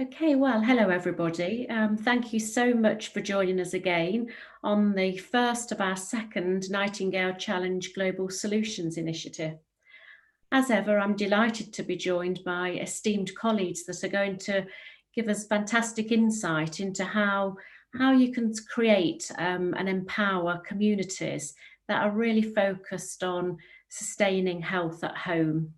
Okay, well, hello everybody. Thank you so much for joining us again on the first of our second Nightingale Challenge Global Solutions Initiative. As ever, I'm delighted to be joined by esteemed colleagues that are going to give us fantastic insight into how you can create and empower communities that are really focused on sustaining health at home.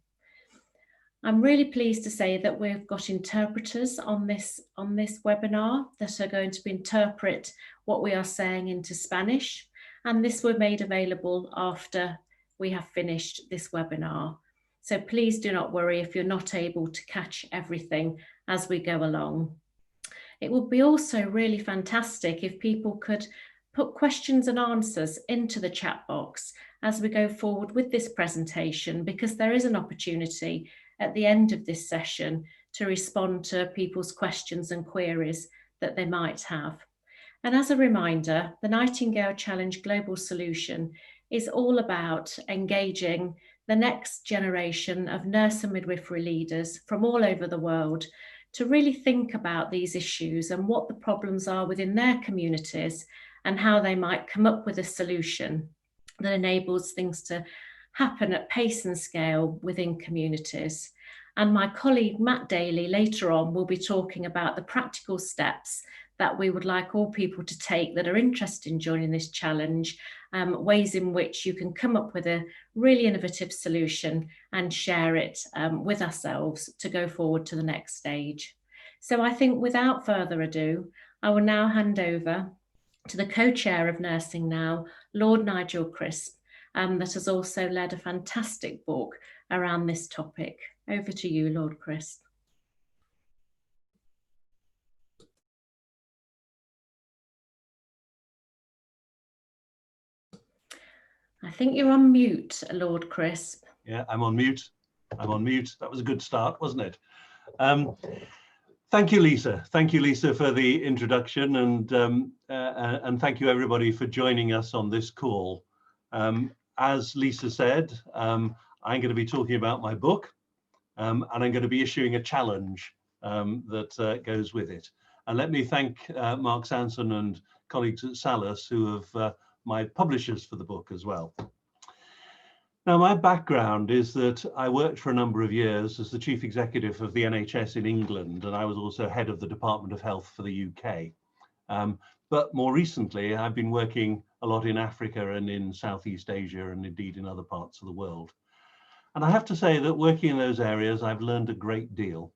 I'm really pleased to say that we've got interpreters on this webinar that are going to interpret what we are saying into Spanish, and this were made available after we have finished this webinar. So please do not worry if you're not able to catch everything as we go along. It would be also really fantastic if people could put questions and answers into the chat box as we go forward with this presentation, because there is an opportunity at the end of this session to respond to people's questions and queries that they might have. And as a reminder, the Nightingale Challenge Global Solution is all about engaging the next generation of nurse and midwifery leaders from all over the world to really think about these issues and what the problems are within their communities and how they might come up with a solution that enables things to happen at pace and scale within communities. And my colleague Matt Daly later on will be talking about the practical steps that we would like all people to take that are interested in joining this challenge, ways in which you can come up with a really innovative solution and share it with ourselves to go forward to the next stage. So I think without further ado, I will now hand over to the co-chair of Nursing Now, Lord Nigel Crisp, that has also led a fantastic book around this topic. Over to you, Lord Crisp. I think you're on mute, Lord Crisp. Yeah, I'm on mute. I'm on mute. That was a good start, wasn't it? Thank you, Lisa. Thank you, Lisa, for the introduction, and thank you everybody for joining us on this call. As Lisa said, I'm going to be talking about my book, and I'm going to be issuing a challenge that goes with it. And let me thank Mark Sanson and colleagues at Salus, who have my publishers for the book as well. Now, my background is that I worked for a number of years as the chief executive of the NHS in England, and I was also head of the Department of Health for the UK. But more recently, I've been working a lot in Africa and in Southeast Asia, and indeed in other parts of the world. And I have to say that working in those areas, I've learned a great deal.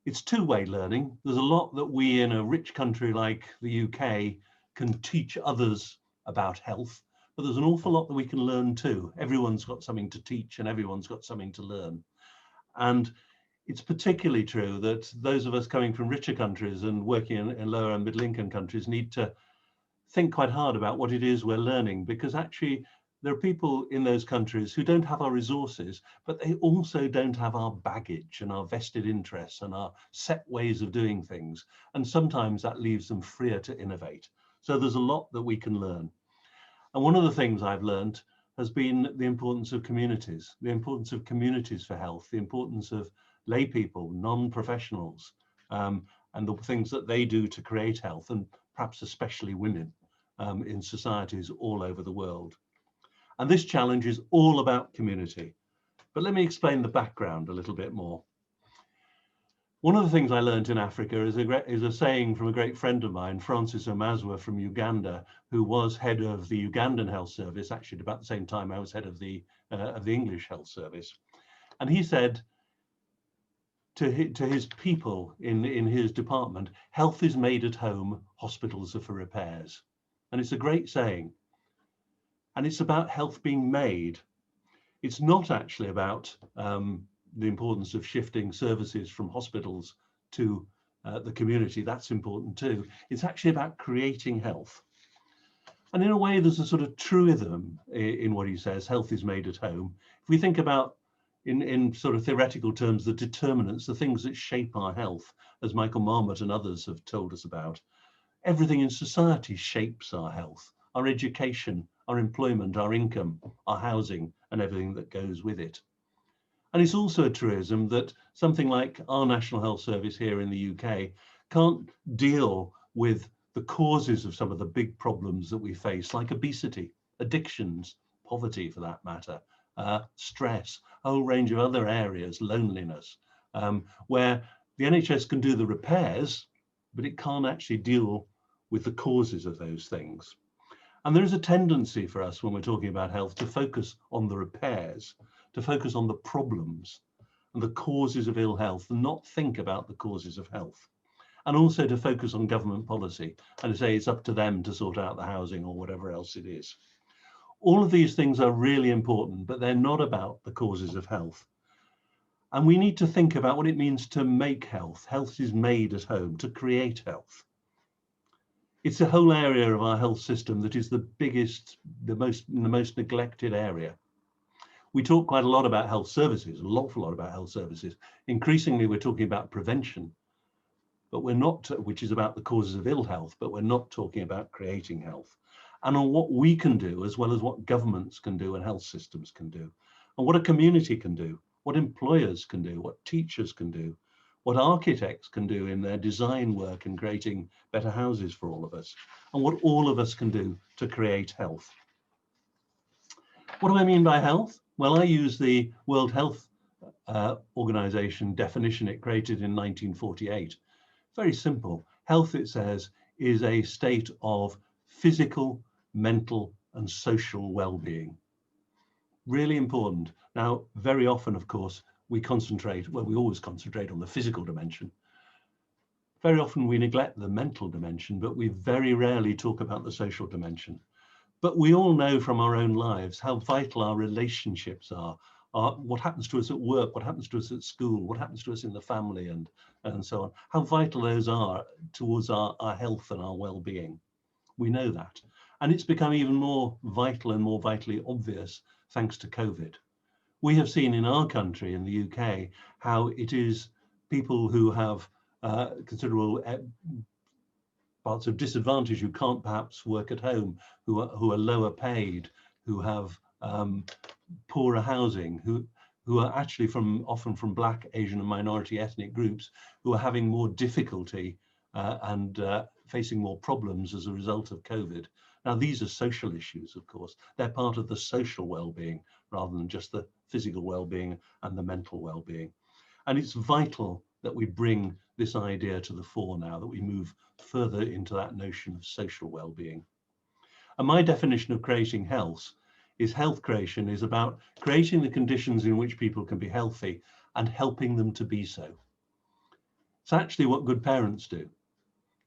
It's two-way learning. There's a lot that we in a rich country like the UK can teach others about health, but there's an awful lot that we can learn too. Everyone's got something to teach and everyone's got something to learn. And it's particularly true that those of us coming from richer countries and working in lower and middle income countries need to think quite hard about what it is we're learning, because actually there are people in those countries who don't have our resources, but they also don't have our baggage and our vested interests and our set ways of doing things. And sometimes that leaves them freer to innovate. So there's a lot that we can learn. And one of the things I've learned has been the importance of communities for health, the importance of lay people, non-professionals, and the things that they do to create health, and perhaps especially women in societies all over the world. And this challenge is all about community. But let me explain the background a little bit more. One of the things I learned in Africa is a saying from a great friend of mine, Francis Omazwa from Uganda, who was head of the Ugandan Health Service, actually at about the same time I was head of the English Health Service. And he said to his people in his department, health is made at home, hospitals are for repairs. And it's a great saying. And it's about health being made. It's not actually about the importance of shifting services from hospitals to the community. That's important too. It's actually about creating health. And in a way, there's a sort of truism in what he says, health is made at home. If we think about, in sort of theoretical terms, the determinants, the things that shape our health, as Michael Marmot and others have told us about, everything in society shapes our health, our education, our employment, our income, our housing, and everything that goes with it. And it's also a truism that something like our National Health Service here in the UK can't deal with the causes of some of the big problems that we face, like obesity, addictions, poverty for that matter, stress, a whole range of other areas, loneliness, where the NHS can do the repairs, but it can't actually deal with the causes of those things. And there is a tendency for us when we're talking about health to focus on the repairs, to focus on the problems and the causes of ill health, and not think about the causes of health. And also to focus on government policy and to say it's up to them to sort out the housing or whatever else it is. All of these things are really important, but they're not about the causes of health. And we need to think about what it means to make health. Health is made at home, to create health. It's a whole area of our health system that is the biggest, the most neglected area. We talk quite a lot about health services, an awful lot about health services. Increasingly, we're talking about prevention, but we're not, which is about the causes of ill health, but we're not talking about creating health. And on what we can do, as well as what governments can do and health systems can do, and what a community can do, what employers can do, what teachers can do, what architects can do in their design work and creating better houses for all of us, and what all of us can do to create health. What do I mean by health? Well, I use the World Health Organization definition it created in 1948. Very simple. Health, it says, is a state of physical, mental, and social well-being. Really important. Now, very often, of course, we always concentrate on the physical dimension. Very often we neglect the mental dimension, but we very rarely talk about the social dimension. But we all know from our own lives how vital our relationships are, what happens to us at work, what happens to us at school, what happens to us in the family, and so on, how vital those are towards our health and our well-being. We know that. And it's become even more vital and more vitally obvious thanks to COVID. We have seen in our country, in the UK, how it is people who have considerable parts of disadvantage, who can't perhaps work at home, who are lower paid, who have poorer housing, who are actually often from Black, Asian and minority ethnic groups, who are having more difficulty and facing more problems as a result of COVID. Now, these are social issues, of course. They're part of the social well-being rather than just the physical well-being and the mental well-being. And it's vital that we bring this idea to the fore now, that we move further into that notion of social well-being. And my definition of creating health creation is about creating the conditions in which people can be healthy and helping them to be so. It's actually what good parents do.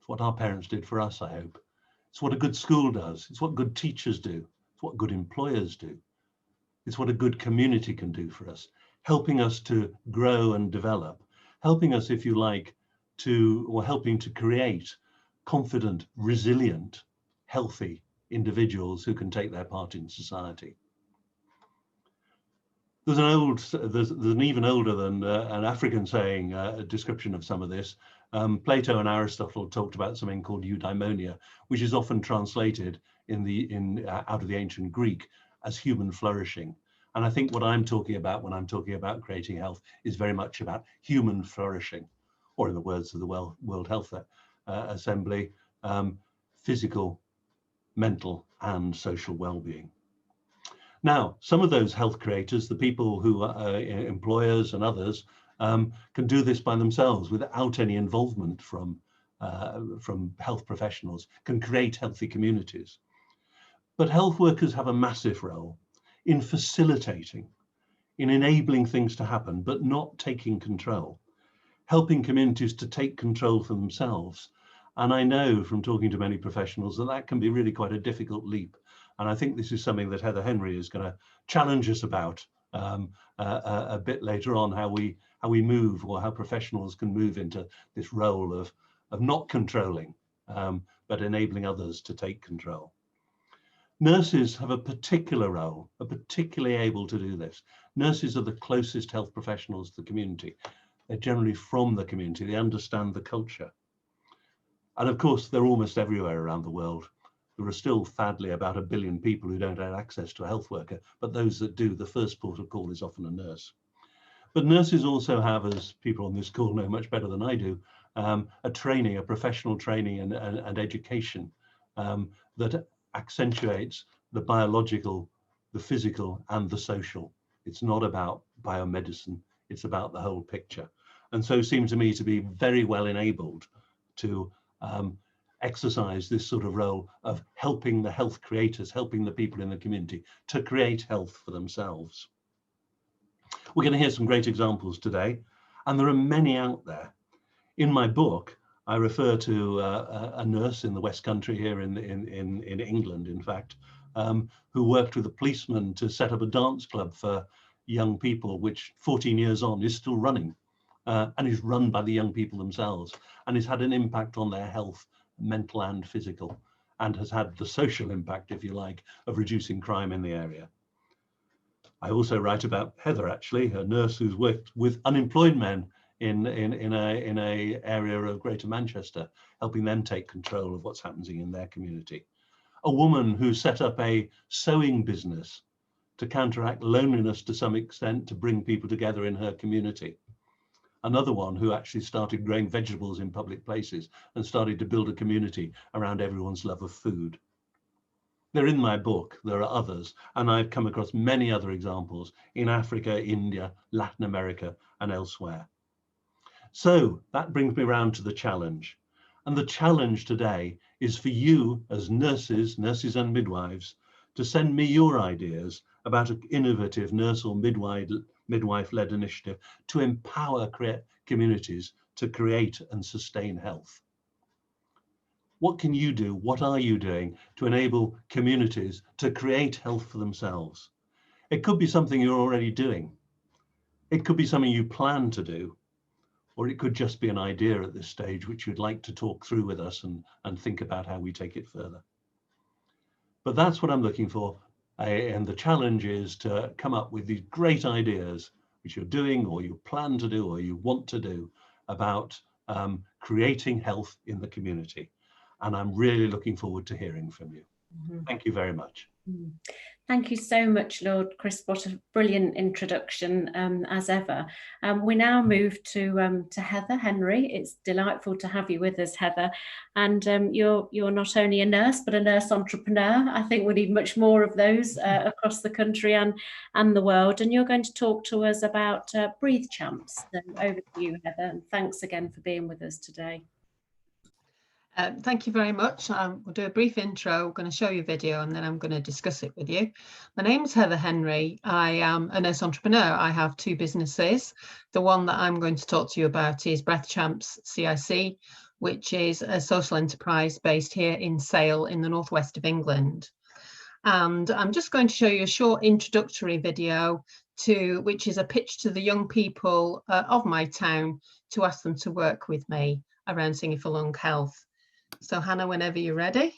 It's what our parents did for us, I hope. It's what a good school does. It's what good teachers do. It's what good employers do. It's what a good community can do for us, helping us to grow and develop, helping us, if you like, helping to create confident, resilient, healthy individuals who can take their part in society. There's an even older than an African saying, a description of some of this. Plato and Aristotle talked about something called eudaimonia, which is often translated out of the ancient Greek as human flourishing. And I think what I'm talking about when I'm talking about creating health is very much about human flourishing, or in the words of the World Health Assembly, physical, mental, and social well-being. Now, some of those health creators, the people who are employers and others, can do this by themselves without any involvement from health professionals, can create healthy communities. But health workers have a massive role in facilitating, in enabling things to happen, but not taking control, helping communities to take control for themselves. And I know from talking to many professionals that can be really quite a difficult leap. And I think this is something that Heather Henry is going to challenge us about a bit later on, how we move, or how professionals can move into this role of not controlling, but enabling others to take control. Nurses have a particular role, are particularly able to do this. Nurses are the closest health professionals to the community. They're generally from the community, they understand the culture. And of course, they're almost everywhere around the world. There are still, sadly, about 1 billion people who don't have access to a health worker, but those that do, the first port of call is often a nurse. But nurses also have, as people on this call know much better than I do, a training, a professional training and education that accentuates the biological, the physical and the social. It's not about biomedicine, it's about the whole picture. And so seems to me to be very well enabled to exercise this sort of role of helping the health creators, helping the people in the community to create health for themselves. We're going to hear some great examples today, and there are many out there. In my book, I refer to a nurse in the West Country here in England, in fact, who worked with a policeman to set up a dance club for young people, which 14 years on is still running and is run by the young people themselves, and has had an impact on their health, mental and physical, and has had the social impact, if you like, of reducing crime in the area. I also write about Heather, actually, a nurse who's worked with unemployed men in a area of Greater Manchester, helping them take control of what's happening in their community. A woman who set up a sewing business to counteract loneliness to some extent, to bring people together in her community. Another one who actually started growing vegetables in public places and started to build a community around everyone's love of food. They're in my book, there are others, and I've come across many other examples in Africa, India, Latin America, and elsewhere. So that brings me around to the challenge. And the challenge today is for you as nurses and midwives to send me your ideas about an innovative nurse or midwife-led initiative to empower communities to create and sustain health. What can you do? What are you doing to enable communities to create health for themselves? It could be something you're already doing. It could be something you plan to do, or it could just be an idea at this stage which you'd like to talk through with us and think about how we take it further. But that's what I'm looking for. And the challenge is to come up with these great ideas which you're doing or you plan to do or you want to do about creating health in the community. And I'm really looking forward to hearing from you. Thank you very much. Thank you so much, Lord Crisp. What a brilliant introduction, as ever. We now move to Heather Henry. It's delightful to have you with us, Heather. And you're not only a nurse, but a nurse entrepreneur. I think we need much more of those across the country and the world. And you're going to talk to us about Breathe Champs. So over to you, Heather. And thanks again for being with us today. Thank you very much. We'll do a brief intro. I'm going to show you a video and then I'm going to discuss it with you. My name is Heather Henry. I am a nurse entrepreneur. I have two businesses. The one that I'm going to talk to you about is Breath Champs CIC, which is a social enterprise based here in Sale in the northwest of England. And I'm just going to show you a short introductory video which is a pitch to the young people of my town to ask them to work with me around Singing for Lung Health. So Hannah, whenever you're ready.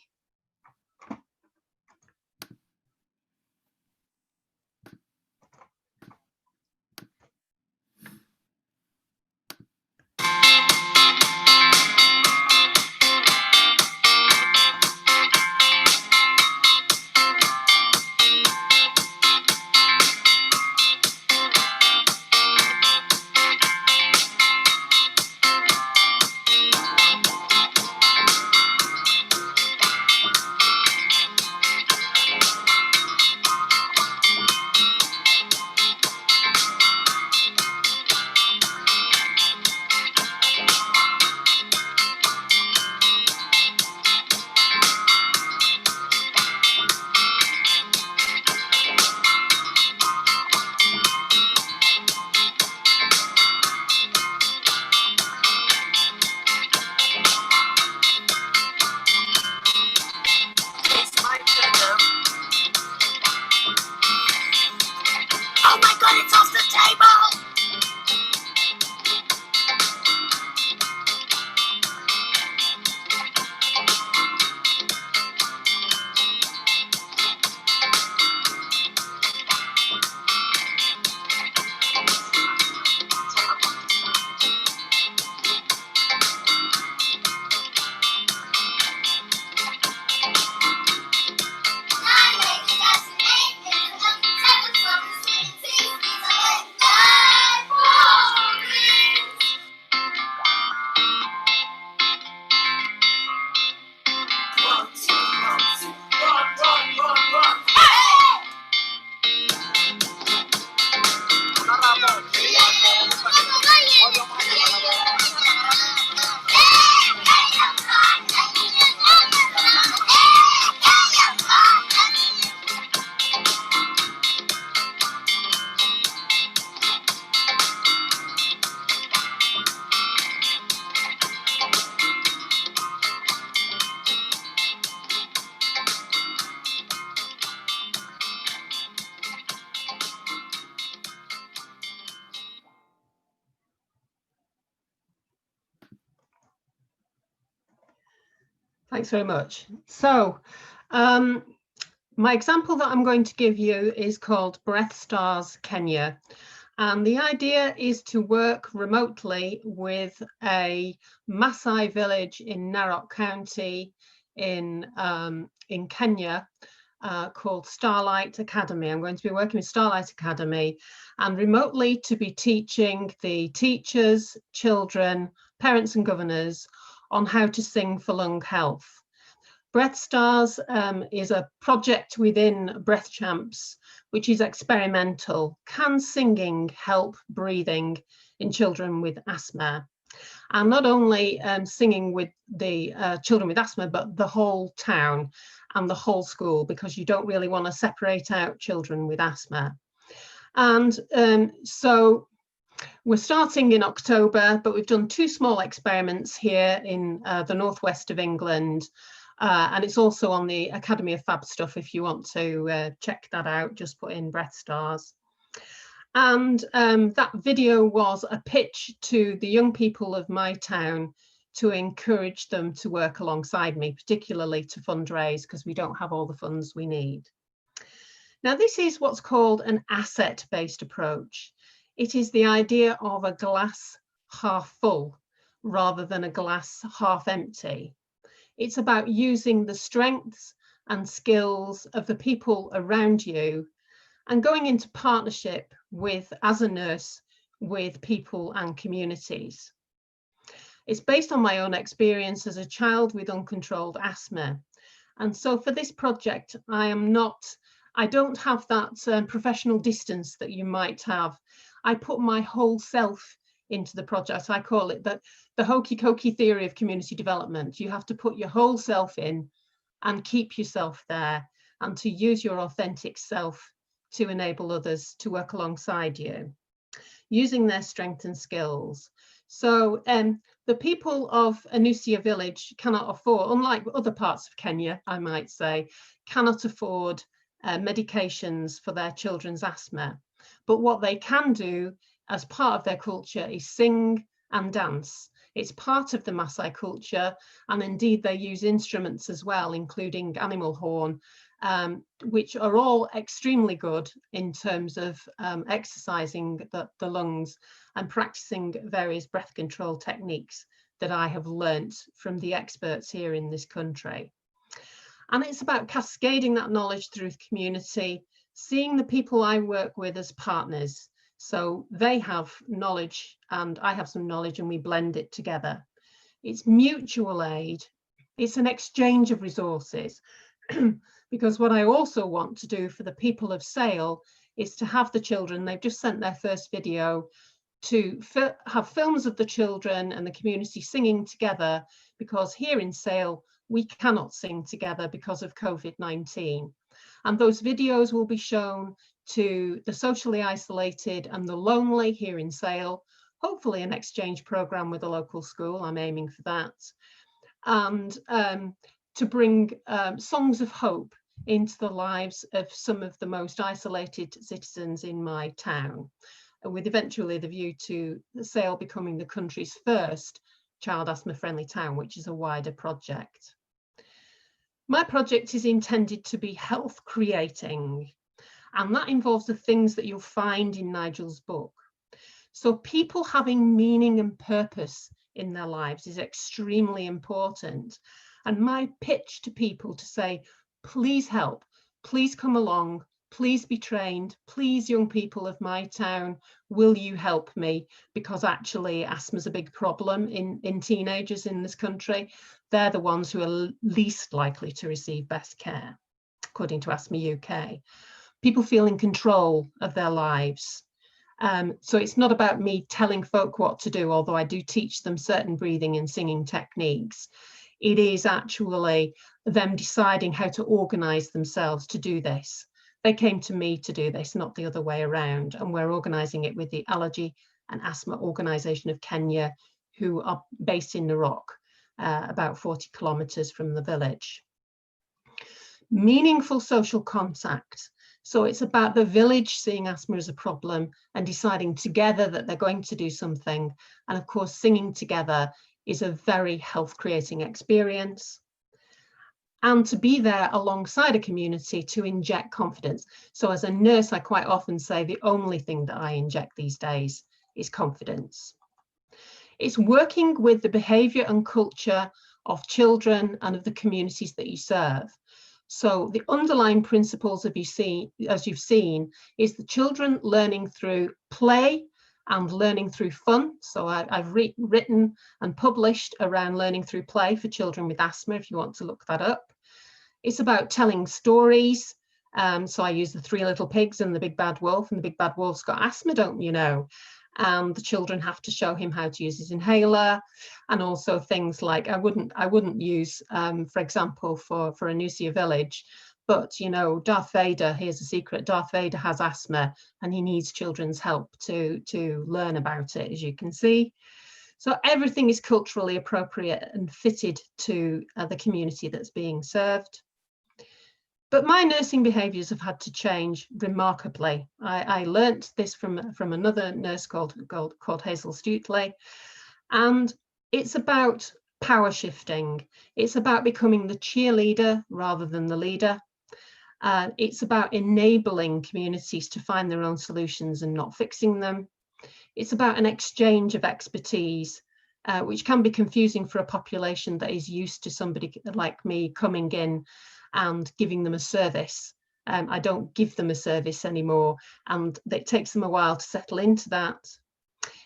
Thanks very much. So my example that I'm going to give you is called Breath Stars Kenya. And the idea is to work remotely with a Maasai village in Narok County in Kenya called Starlight Academy. I'm going to be working with Starlight Academy and remotely to be teaching the teachers, children, parents and governors on how to sing for lung health. Breath Stars is a project within Breath Champs, which is experimental. Can singing help breathing in children with asthma? And not only singing with the children with asthma, but the whole town and the whole school, because you don't really want to separate out children with asthma. And so we're starting in October, but we've done 2 small experiments here in the northwest of England. And it's also on the Academy of Fab Stuff if you want to check that out, just put in Breath Stars. And that video was a pitch to the young people of my town to encourage them to work alongside me, particularly to fundraise, because we don't have all the funds we need. Now, this is what's called an asset-based approach. It is the idea of a glass half full rather than a glass half empty. It's about using the strengths and skills of the people around you and going into partnership with, as a nurse, with people and communities. It's based on my own experience as a child with uncontrolled asthma. And so for this project, I don't have that professional distance that you might have. I put my whole self into the project. I call it the hokey cokey theory of community development. You have to put your whole self in and keep yourself there and to use your authentic self to enable others to work alongside you, using their strengths and skills. So the people of Anusia village cannot afford, unlike other parts of Kenya, I might say, cannot afford medications for their children's asthma. But what they can do as part of their culture is sing and dance. It's part of the Maasai culture, and indeed they use instruments as well, including animal horn, which are all extremely good in terms of exercising the lungs and practicing various breath control techniques that I have learnt from the experts here in this country. And it's about cascading that knowledge through the community, seeing the people I work with as partners. So they have knowledge and I have some knowledge and we blend it together. It's mutual aid. It's an exchange of resources. Because what I also want to do for the people of Sale is to have the children, they've just sent their first video, to have films of the children and the community singing together, because here in Sale, we cannot sing together because of COVID-19. And those videos will be shown to the socially isolated and the lonely here in Sale, hopefully an exchange programme with a local school, I'm aiming for that, and to bring songs of hope into the lives of some of the most isolated citizens in my town, with eventually the view to Sale becoming the country's first child asthma friendly town, which is a wider project. My project is intended to be health creating, and that involves the things that you'll find in Nigel's book. So people having meaning and purpose in their lives is extremely important. And my pitch to people to say, please help, please come along, please be trained, please young people of my town, will you help me? Because actually asthma is a big problem in teenagers in this country. They're the ones who are least likely to receive best care, according to Asthma UK. People feel in control of their lives. So it's not about me telling folk what to do, although I do teach them certain breathing and singing techniques. It is actually them deciding how to organise themselves to do this. They came to me to do this, not the other way around. And we're organising it with the Allergy and Asthma Organisation of Kenya, who are based in Narok, about 40 kilometres from the village. Meaningful social contact. So it's about the village seeing asthma as a problem and deciding together that they're going to do something. And of course, singing together is a very health creating experience. and to be there alongside a community to inject confidence. So as a nurse, I quite often say the only thing that I inject these days is confidence. It's working with the behaviour and culture of children and of the communities that you serve. So the underlying principles as you've seen, is the children learning through play and learning through fun. So I've written and published around learning through play for children with asthma, if you want to look that up. It's about telling stories. So I use the Three Little Pigs and the Big Bad Wolf, and the Big Bad Wolf's got asthma, don't you know? And the children have to show him how to use his inhaler, and also things like I wouldn't use, for example, for Anusia Village, but you know, Darth Vader, here's a secret, Darth Vader has asthma and he needs children's help to learn about it, as you can see. So everything is culturally appropriate and fitted to the community that's being served. But my nursing behaviours have had to change remarkably. I learnt this from another nurse called Hazel Stuteley, and it's about power shifting. It's about becoming the cheerleader rather than the leader. It's about enabling communities to find their own solutions and not fixing them. It's about an exchange of expertise, which can be confusing for a population that is used to somebody like me coming in and giving them a service. I don't give them a service anymore, and it takes them a while to settle into that.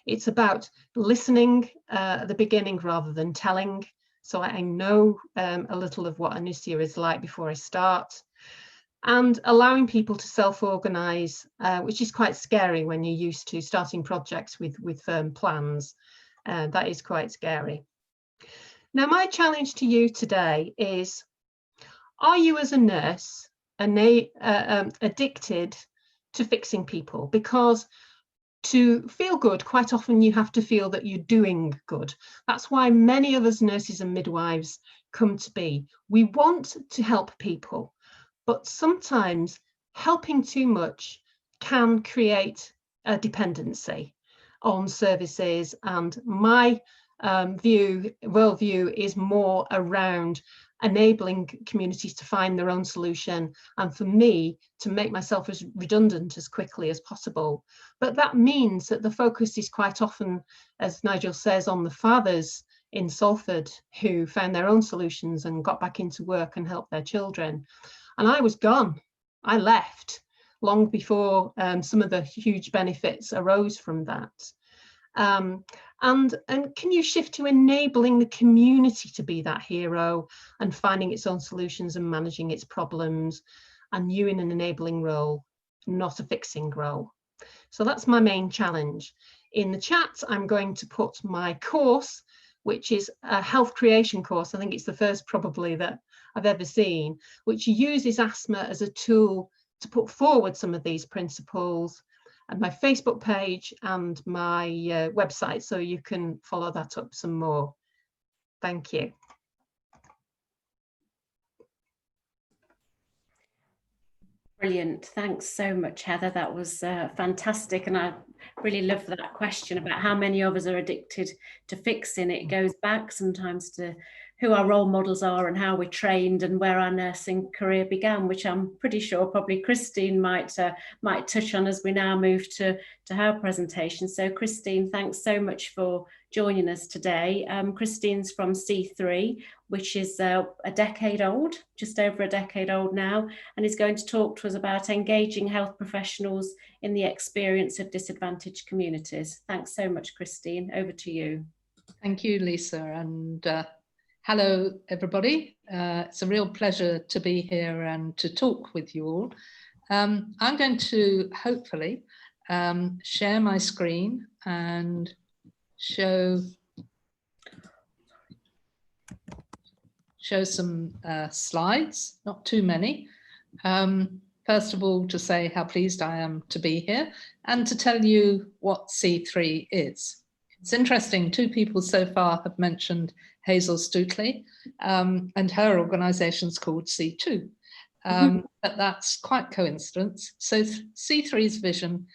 It's about listening at the beginning rather than telling. So I know a little of what Anusia is like before I start. And allowing people to self-organise, which is quite scary when you're used to starting projects with firm plans. That is quite scary. Now, my challenge to you today is, are you as a nurse addicted to fixing people? Because to feel good, quite often you have to feel that you're doing good. That's why many of us nurses and midwives come to be. We want to help people, but sometimes helping too much can create a dependency on services. And my worldview is more around enabling communities to find their own solution, and for me to make myself as redundant as quickly as possible. But that means that the focus is quite often, as Nigel says, on the fathers in Salford who found their own solutions and got back into work and helped their children. And I was gone. I left long before some of the huge benefits arose from that. And can you shift to enabling the community to be that hero and finding its own solutions and managing its problems, and you in an enabling role, not a fixing role? So that's my main challenge. In the chat, I'm going to put my course, which is a health creation course. I think it's the first probably that I've ever seen, which uses asthma as a tool to put forward some of these principles, and my Facebook page and my website, so you can follow that up some more. Thank you. Brilliant. Thanks so much, Heather. That was fantastic. And I really love that question about how many of us are addicted to fixing. It goes back sometimes to who our role models are and how we're trained and where our nursing career began, which I'm pretty sure probably Christine might touch on as we now move to her presentation. So Christine, thanks so much for joining us today. Christine's from C3, which is a decade old, just over a decade old now, and is going to talk to us about engaging health professionals in the experience of disadvantaged communities. Thanks so much, Christine. Over to you. Thank you, Lisa, and hello, everybody. It's a real pleasure to be here and to talk with you all. I'm going to hopefully share my screen and show some slides, not too many. First of all, to say how pleased I am to be here and to tell you what C3 is. It's interesting, two people so far have mentioned Hazel Stuteley, and her organisation's called C2, but that's quite coincidence. So C3's vision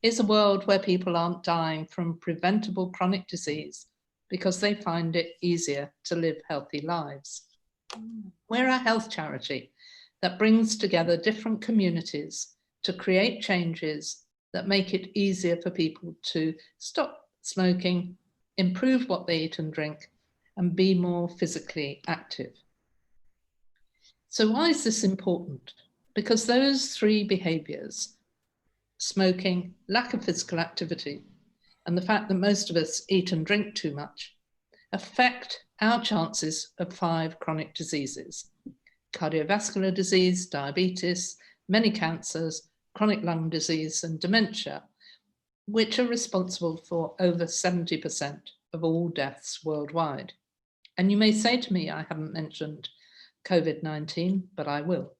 is a world where people aren't dying from preventable chronic disease because they find it easier to live healthy lives. We're a health charity that brings together different communities to create changes that make it easier for people to stop smoking, improve what they eat and drink, and be more physically active. So why is this important? Because those three behaviours, smoking, lack of physical activity, and the fact that most of us eat and drink too much, affect our chances of 5 chronic diseases: cardiovascular disease, diabetes, many cancers, chronic lung disease, and dementia, which are responsible for over 70% of all deaths worldwide. And you may say to me, I haven't mentioned COVID-19, but I will.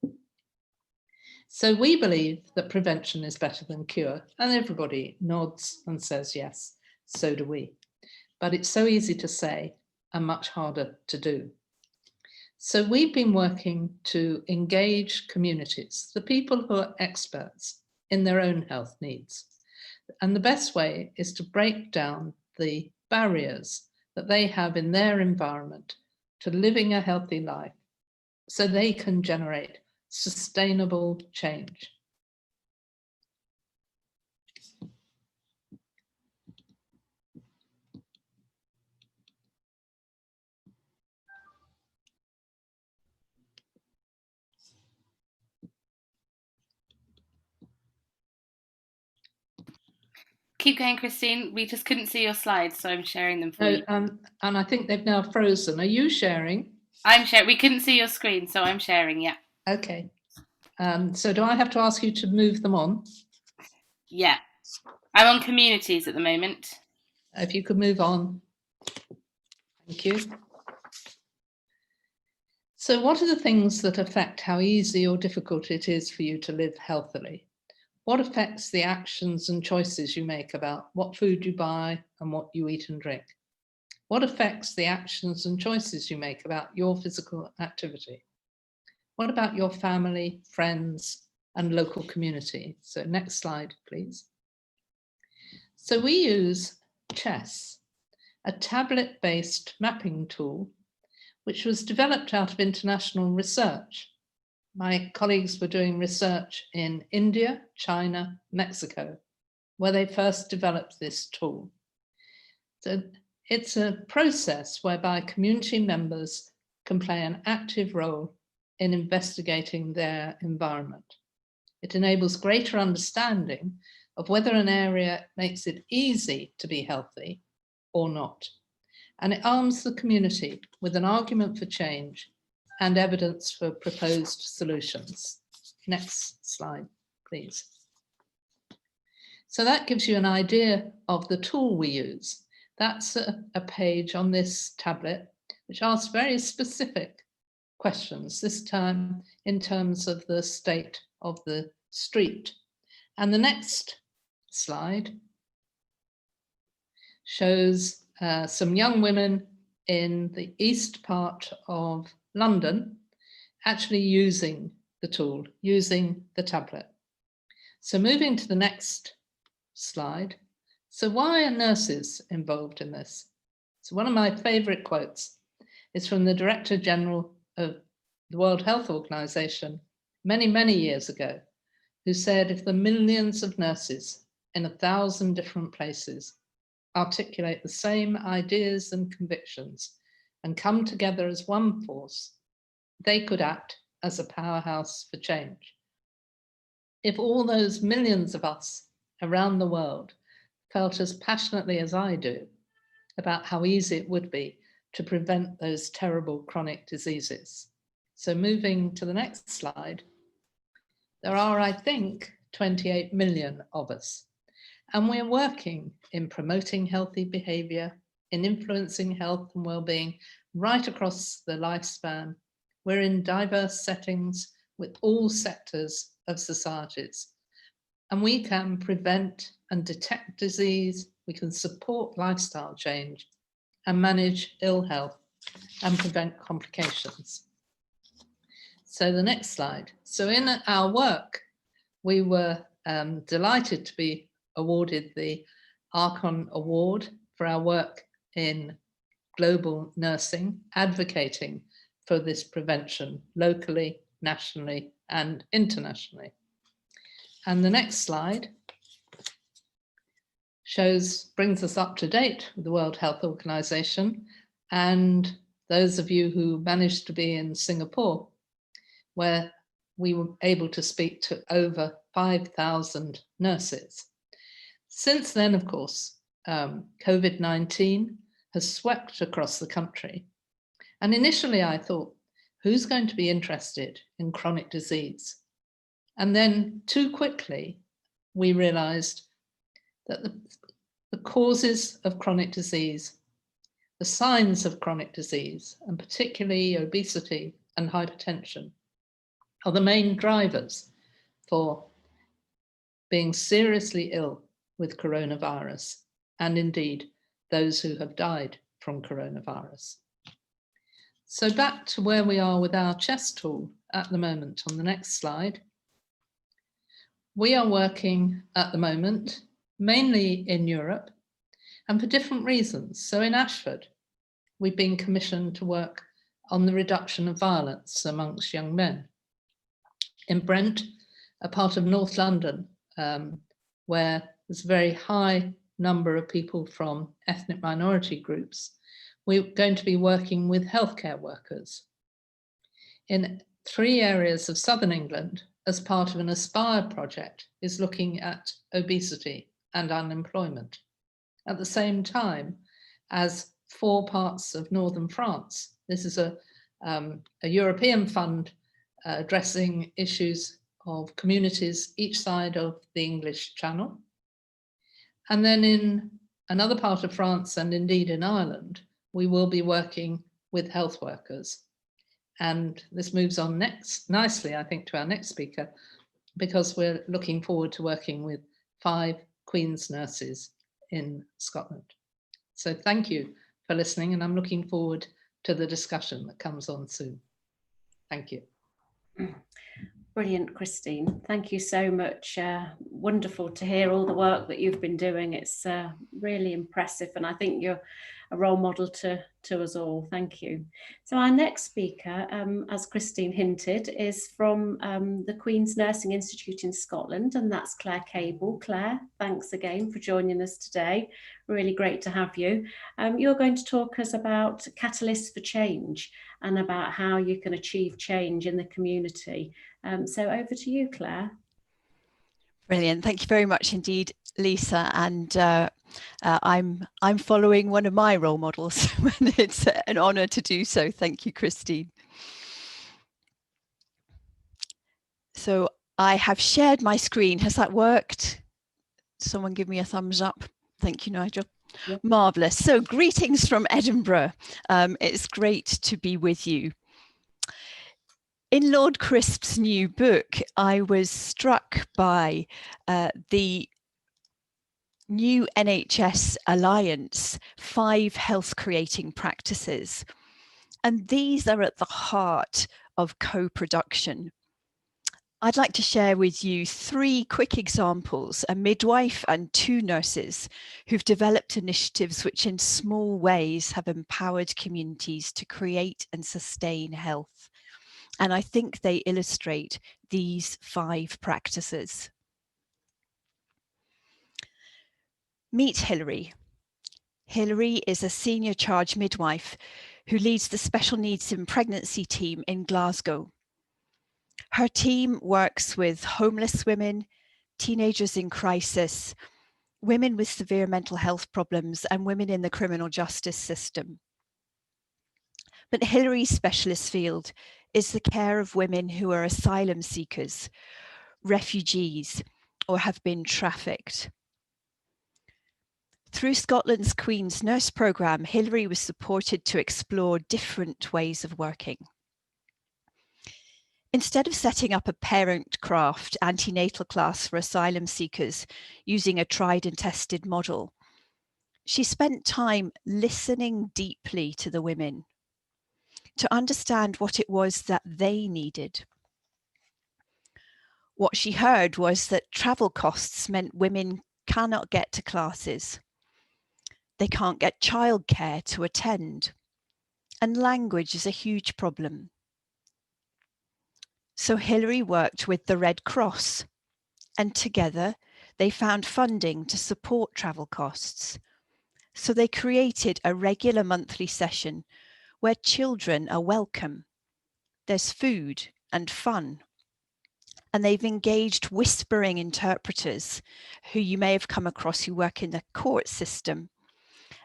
So we believe that prevention is better than cure, and everybody nods and says yes, so do we. But it's so easy to say and much harder to do. So we've been working to engage communities, the people who are experts in their own health needs. And the best way is to break down the barriers that they have in their environment to living a healthy life so they can generate sustainable change. Keep going, Christine. We just couldn't see your slides, so I'm sharing them for you. And I think they've now frozen. Are you sharing? I'm sharing. We couldn't see your screen, so I'm sharing, yeah. Okay. So do I have to ask you to move them on? Yeah. I'm on communities at the moment. If you could move on. Thank you. So what are the things that affect how easy or difficult it is for you to live healthily? What affects the actions and choices you make about what food you buy and what you eat and drink? What affects the actions and choices you make about your physical activity? What about your family, friends, and local community? So next slide, please. So we use Chess, a tablet-based mapping tool, which was developed out of international research. My colleagues were doing research in India, China, Mexico, where they first developed this tool. So it's a process whereby community members can play an active role in investigating their environment. It enables greater understanding of whether an area makes it easy to be healthy or not. And it arms the community with an argument for change and evidence for proposed solutions. Next slide, please. So that gives you an idea of the tool we use. That's a page on this tablet which asks very specific questions, this time in terms of the state of the street. And the next slide shows some young women in the east part of London actually using the tool, using the tablet. So moving to the next slide. So why are nurses involved in this? So one of my favorite quotes is from the Director General of the World Health Organization many, many years ago, who said, if the millions of nurses in 1,000 different places articulate the same ideas and convictions and come together as one force, they could act as a powerhouse for change. If all those millions of us around the world felt as passionately as I do about how easy it would be to prevent those terrible chronic diseases. So moving to the next slide, there are, I think, 28 million of us. And we're working in promoting healthy behavior, in influencing health and well-being right across the lifespan. We're in diverse settings with all sectors of societies. And we can prevent and detect disease, we can support lifestyle change and manage ill health and prevent complications. So the next slide. So in our work, we were delighted to be awarded the Archon Award for our work in global nursing, advocating for this prevention locally, nationally, and internationally. And the next slide brings us up to date with the World Health Organization, and those of you who managed to be in Singapore, where we were able to speak to over 5,000 nurses. Since then, of course, COVID-19 has swept across the country. And initially I thought, who's going to be interested in chronic disease? And then too quickly, we realized that the causes of chronic disease, the signs of chronic disease, and particularly obesity and hypertension, are the main drivers for being seriously ill with coronavirus, and indeed those who have died from coronavirus. So back to where we are with our chest tool at the moment on the next slide. We are working at the moment mainly in Europe and for different reasons. So in Ashford, we've been commissioned to work on the reduction of violence amongst young men. In Brent, a part of North London, where there's a very high number of people from ethnic minority groups, we're going to be working with healthcare workers. In 3 areas of southern England, as part of an Aspire project, is looking at obesity and unemployment. At the same time as 4 parts of northern France. This is a European fund addressing issues of communities each side of the English Channel. And then in another part of France, and indeed in Ireland, we will be working with health workers. And this moves on nicely, I think, to our next speaker, because we're looking forward to working with 5 Queen's nurses in Scotland. So thank you for listening, and I'm looking forward to the discussion that comes on soon. Thank you. Brilliant, Christine. Thank you so much. Wonderful to hear all the work that you've been doing. It's really impressive, and I think you're a role model to us all. Thank you. So our next speaker, as Christine hinted, is from the Queen's Nursing Institute in Scotland, and that's Claire Cable. Claire, thanks again for joining us today. Really great to have you. You're going to talk us about catalysts for change and about how you can achieve change in the community. So over to you, Claire. Brilliant. Thank you very much indeed, Lisa. And I'm following one of my role models, and it's an honour to do so. Thank you, Christine. So I have shared my screen. Has that worked? Someone give me a thumbs up. Thank you, Nigel. Yep. Marvellous. So greetings from Edinburgh. It's great to be with you. In Lord Crisp's new book, I was struck by the new NHS Alliance 5 health creating practices. And these are at the heart of co-production. I'd like to share with you 3 quick examples, a midwife and 2 nurses who've developed initiatives which in small ways have empowered communities to create and sustain health. And I think they illustrate these 5 practices. Meet Hilary. Hilary is a senior charge midwife who leads the special needs in pregnancy team in Glasgow. Her team works with homeless women, teenagers in crisis, women with severe mental health problems, and women in the criminal justice system. But Hilary's specialist field is the care of women who are asylum seekers, refugees, or have been trafficked. Through Scotland's Queen's Nurse Programme, Hilary was supported to explore different ways of working. Instead of setting up a parent-craft antenatal class for asylum seekers using a tried and tested model, she spent time listening deeply to the women to understand what it was that they needed. What she heard was that travel costs meant women cannot get to classes. They can't get childcare to attend. and language is a huge problem. So Hilary worked with the Red Cross, and together they found funding to support travel costs. So they created a regular monthly session where children are welcome. There's food and fun. And they've engaged whispering interpreters who you may have come across who work in the court system.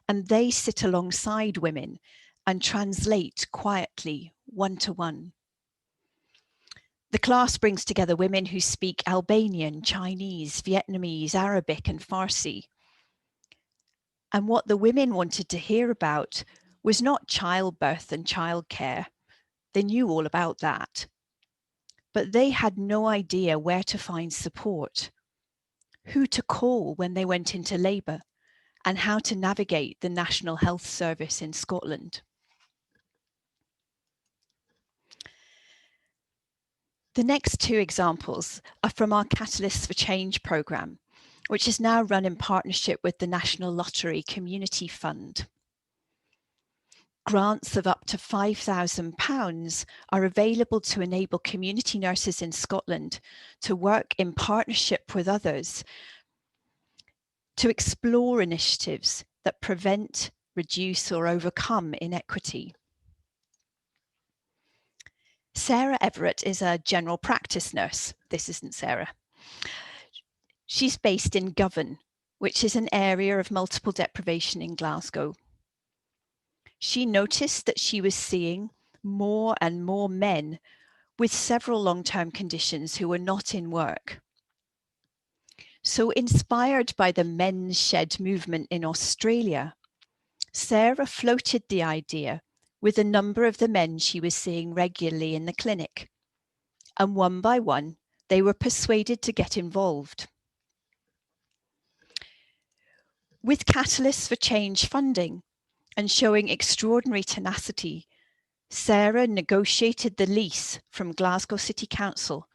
And they sit alongside women and translate quietly, one-to-one. The class brings together women who speak Albanian, Chinese, Vietnamese, Arabic, and Farsi. And what the women wanted to hear about was not childbirth and childcare. They knew all about that. But they had no idea where to find support, who to call when they went into labour, and how to navigate the National Health Service in Scotland. The next two examples are from our Catalysts for Change programme, which is now run in partnership with the National Lottery Community Fund. Grants of up to £5,000 are available to enable community nurses in Scotland to work in partnership with others to explore initiatives that prevent, reduce, or overcome inequity. Sarah Everett is a general practice nurse. This isn't Sarah. She's based in Govan, which is an area of multiple deprivation in Glasgow. She noticed that she was seeing more and more men with several long-term conditions who were not in work. So inspired by the men's shed movement in Australia, Sarah floated the idea with a number of the men she was seeing regularly in the clinic. And one by one, they were persuaded to get involved. With Catalysts for Change funding and showing extraordinary tenacity, Sarah negotiated the lease from Glasgow City Council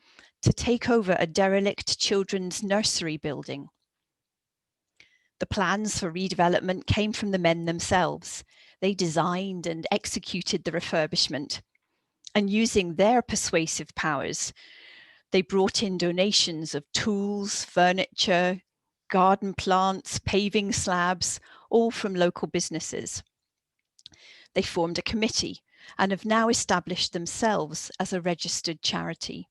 to take over a derelict children's nursery building. The plans for redevelopment came from the men themselves. They designed and executed the refurbishment, and using their persuasive powers, they brought in donations of tools, furniture, garden plants, paving slabs, all from local businesses. They formed a committee and have now established themselves as a registered charity.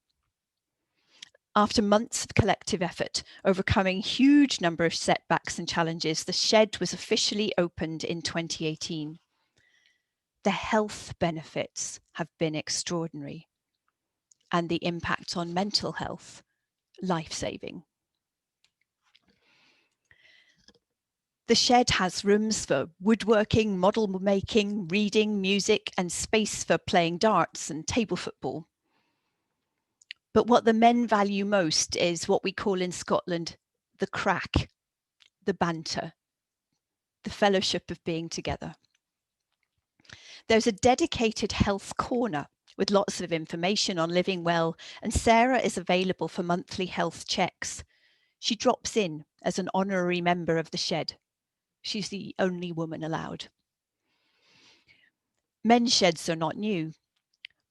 After months of collective effort, overcoming a huge number of setbacks and challenges, the shed was officially opened in 2018. The health benefits have been extraordinary, and the impact on mental health, life-saving. The shed has rooms for woodworking, model making, reading, music, and space for playing darts and table football. But what the men value most is what we call in Scotland the crack, the banter, the fellowship of being together. There's a dedicated health corner with lots of information on living well, and Sarah is available for monthly health checks. She drops in as an honorary member of the shed. She's the only woman allowed. Men's sheds are not new,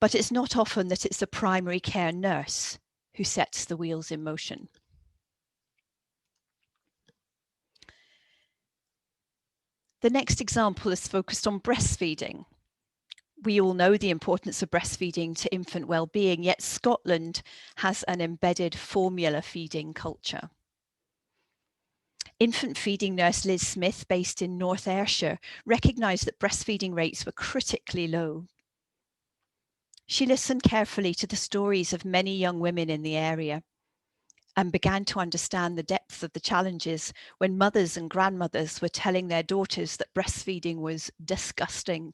but it's not often that it's the primary care nurse who sets the wheels in motion. The next example is focused on breastfeeding. We all know the importance of breastfeeding to infant well-being, yet Scotland has an embedded formula feeding culture. Infant feeding nurse Liz Smith, based in North Ayrshire, recognised that breastfeeding rates were critically low. She listened carefully to the stories of many young women in the area and began to understand the depth of the challenges when mothers and grandmothers were telling their daughters that breastfeeding was disgusting.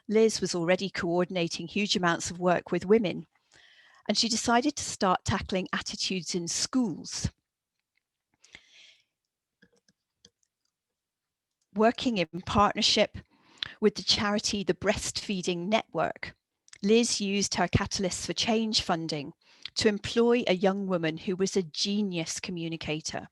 Liz was already coordinating huge amounts of work with women, and she decided to start tackling attitudes in schools. Working in partnership with the charity The Breastfeeding Network, Liz used her Catalysts for Change funding to employ a young woman who was a genius communicator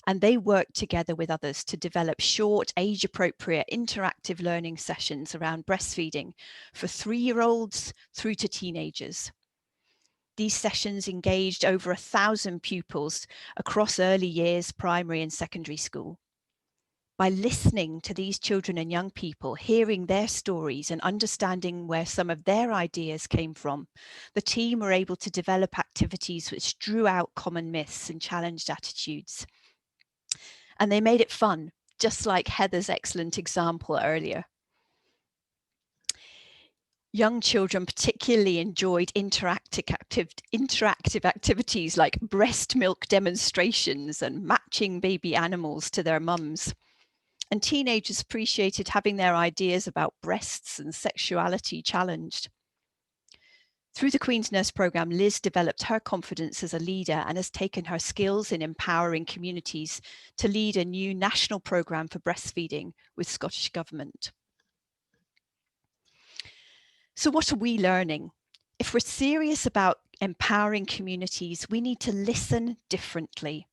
and they worked together with others to develop short, age-appropriate, interactive learning sessions around breastfeeding for 3-year-olds through to teenagers. These sessions engaged over 1,000 pupils across early years, primary and secondary school. By listening to these children and young people, hearing their stories and understanding where some of their ideas came from, the team were able to develop activities which drew out common myths and challenged attitudes. And they made it fun, just like Heather's excellent example earlier. Young children particularly enjoyed interactive activities like breast milk demonstrations and matching baby animals to their mums. And teenagers appreciated having their ideas about breasts and sexuality challenged. Through the Queen's Nurse programme, Liz developed her confidence as a leader and has taken her skills in empowering communities to lead a new national programme for breastfeeding with Scottish Government. So what are we learning? If we're serious about empowering communities, we need to listen differently.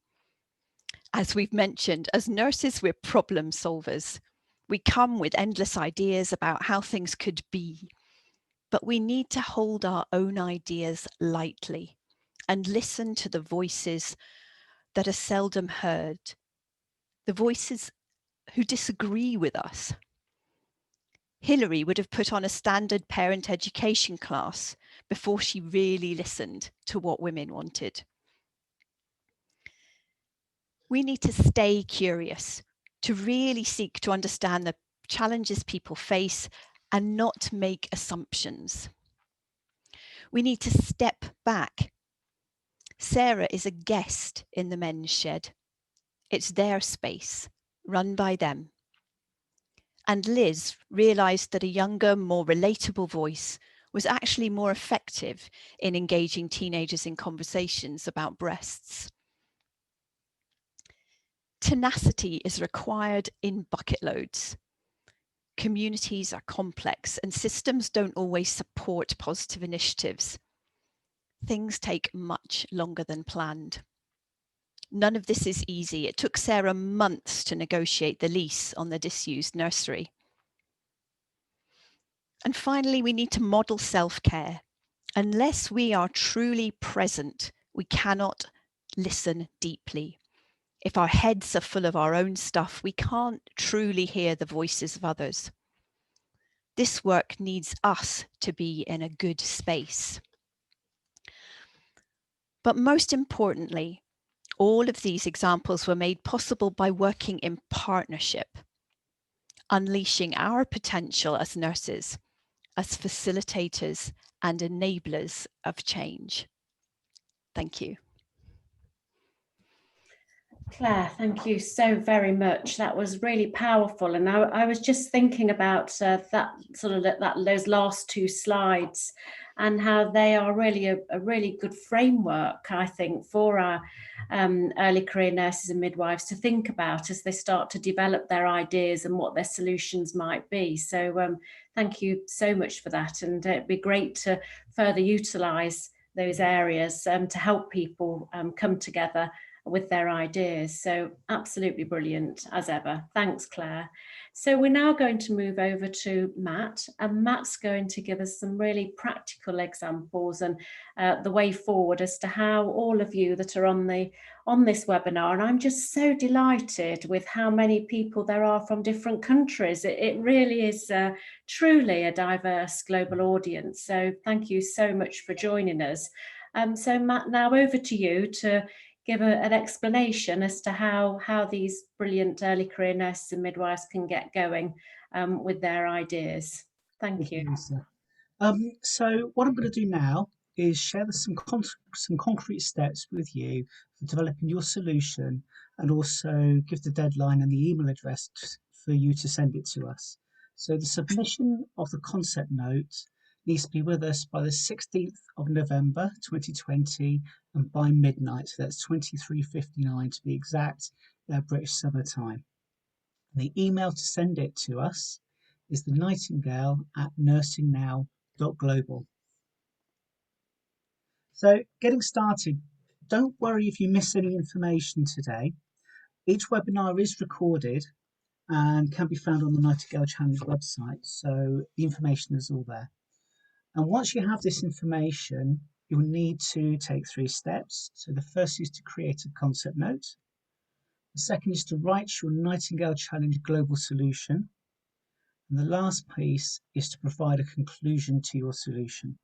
As we've mentioned, as nurses, we're problem solvers. We come with endless ideas about how things could be, but we need to hold our own ideas lightly and listen to the voices that are seldom heard, the voices who disagree with us. Hilary would have put on a standard parent education class before she really listened to what women wanted. We need to stay curious, to really seek to understand the challenges people face and not make assumptions. We need to step back. Sarah is a guest in the men's shed. It's their space, run by them. And Liz realised that a younger, more relatable voice was actually more effective in engaging teenagers in conversations about breasts. Tenacity is required in bucket loads. Communities are complex and systems don't always support positive initiatives. Things take much longer than planned. None of this is easy. It took Sarah months to negotiate the lease on the disused nursery. And finally, we need to model self-care. Unless we are truly present, we cannot listen deeply. If our heads are full of our own stuff, we can't truly hear the voices of others. This work needs us to be in a good space. But most importantly, all of these examples were made possible by working in partnership, unleashing our potential as nurses, as facilitators and enablers of change. Thank you. Claire, thank you so very much. That was really powerful. And I was just thinking about those last 2 slides and how they are really a really good framework, I think, for our early career nurses and midwives to think about as they start to develop their ideas and what their solutions might be. So thank you so much for that. And it'd be great to further utilise those areas to help people come together with their ideas. So absolutely brilliant as ever. Thanks, Claire. So we're now going to move over to Matt, and Matt's going to give us some really practical examples and the way forward as to how all of you that are on this webinar, and I'm just so delighted with how many people there are from different countries. It really is truly a diverse global audience. So thank you so much for joining us. So Matt, now over to you to give an explanation as to how these brilliant early career nurses and midwives can get going with their ideas. Thank you. Lisa. So what I'm going to do now is share some concrete steps with you for developing your solution, and also give the deadline and the email address for you to send it to us. So the submission of the concept note needs to be with us by the 16th of November 2020 and by midnight, so that's 23:59 to be exact, British Summer Time. The email to send it to us is the nightingale@nursingnow.global. So getting started, don't worry if you miss any information today. Each webinar is recorded and can be found on the Nightingale Challenge website, so the information is all there. And once you have this information, you'll need to take 3 steps. So the first is to create a concept note. The second is to write your Nightingale Challenge global solution. And the last piece is to provide a conclusion to your solution.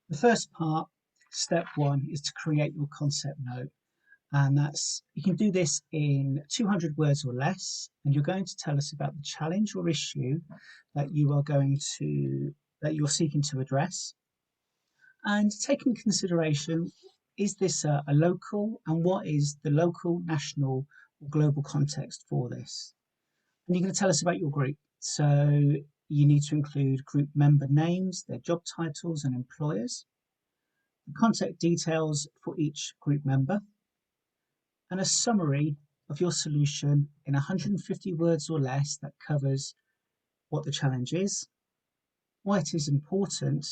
The first part, step 1, is to create your concept note. And you can do this in 200 words or less. And you're going to tell us about the challenge or issue that you're seeking to address. And take into consideration, is this a local, and what is the local, national, or global context for this? And you're going to tell us about your group. So you need to include group member names, their job titles and employers, the contact details for each group member, and a summary of your solution in 150 words or less that covers what the challenge is, why it is important,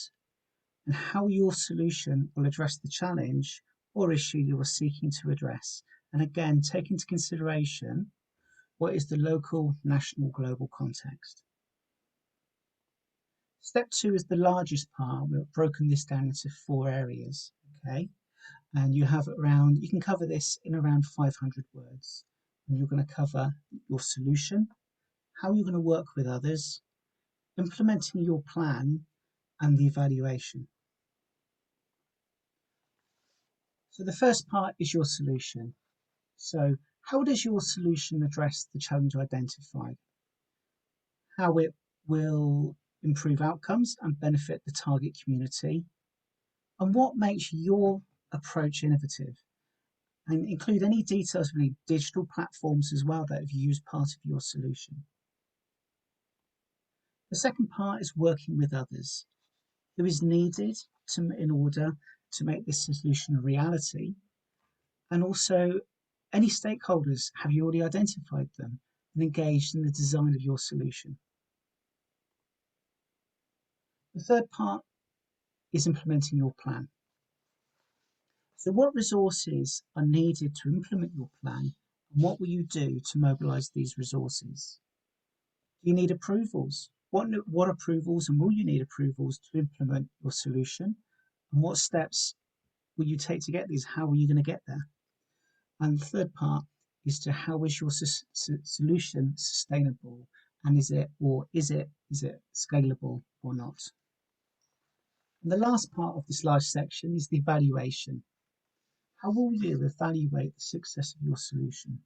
and how your solution will address the challenge or issue you are seeking to address. And again, take into consideration what is the local, national, global context. Step 2 is the largest part. We've broken this down into 4 areas, okay? And you can cover this in around 500 words. And you're going to cover your solution, how you're going to work with others, implementing your plan, and the evaluation. So the first part is your solution. So how does your solution address the challenge identified? How it will improve outcomes and benefit the target community? And what makes your approach innovative? And include any details of any digital platforms as well that have used part of your solution. The second part is working with others. Who is needed in order to make this solution a reality? And also, any stakeholders, have you already identified them and engaged in the design of your solution? The third part is implementing your plan. So what resources are needed to implement your plan, and what will you do to mobilise these resources? Do you need approvals? What approvals, and will you need approvals to implement your solution? And what steps will you take to get these? How are you going to get there? And the third part is to how is your solution sustainable, and is it scalable or not? And the last part of this large section is the evaluation. How will you evaluate the success of your solution?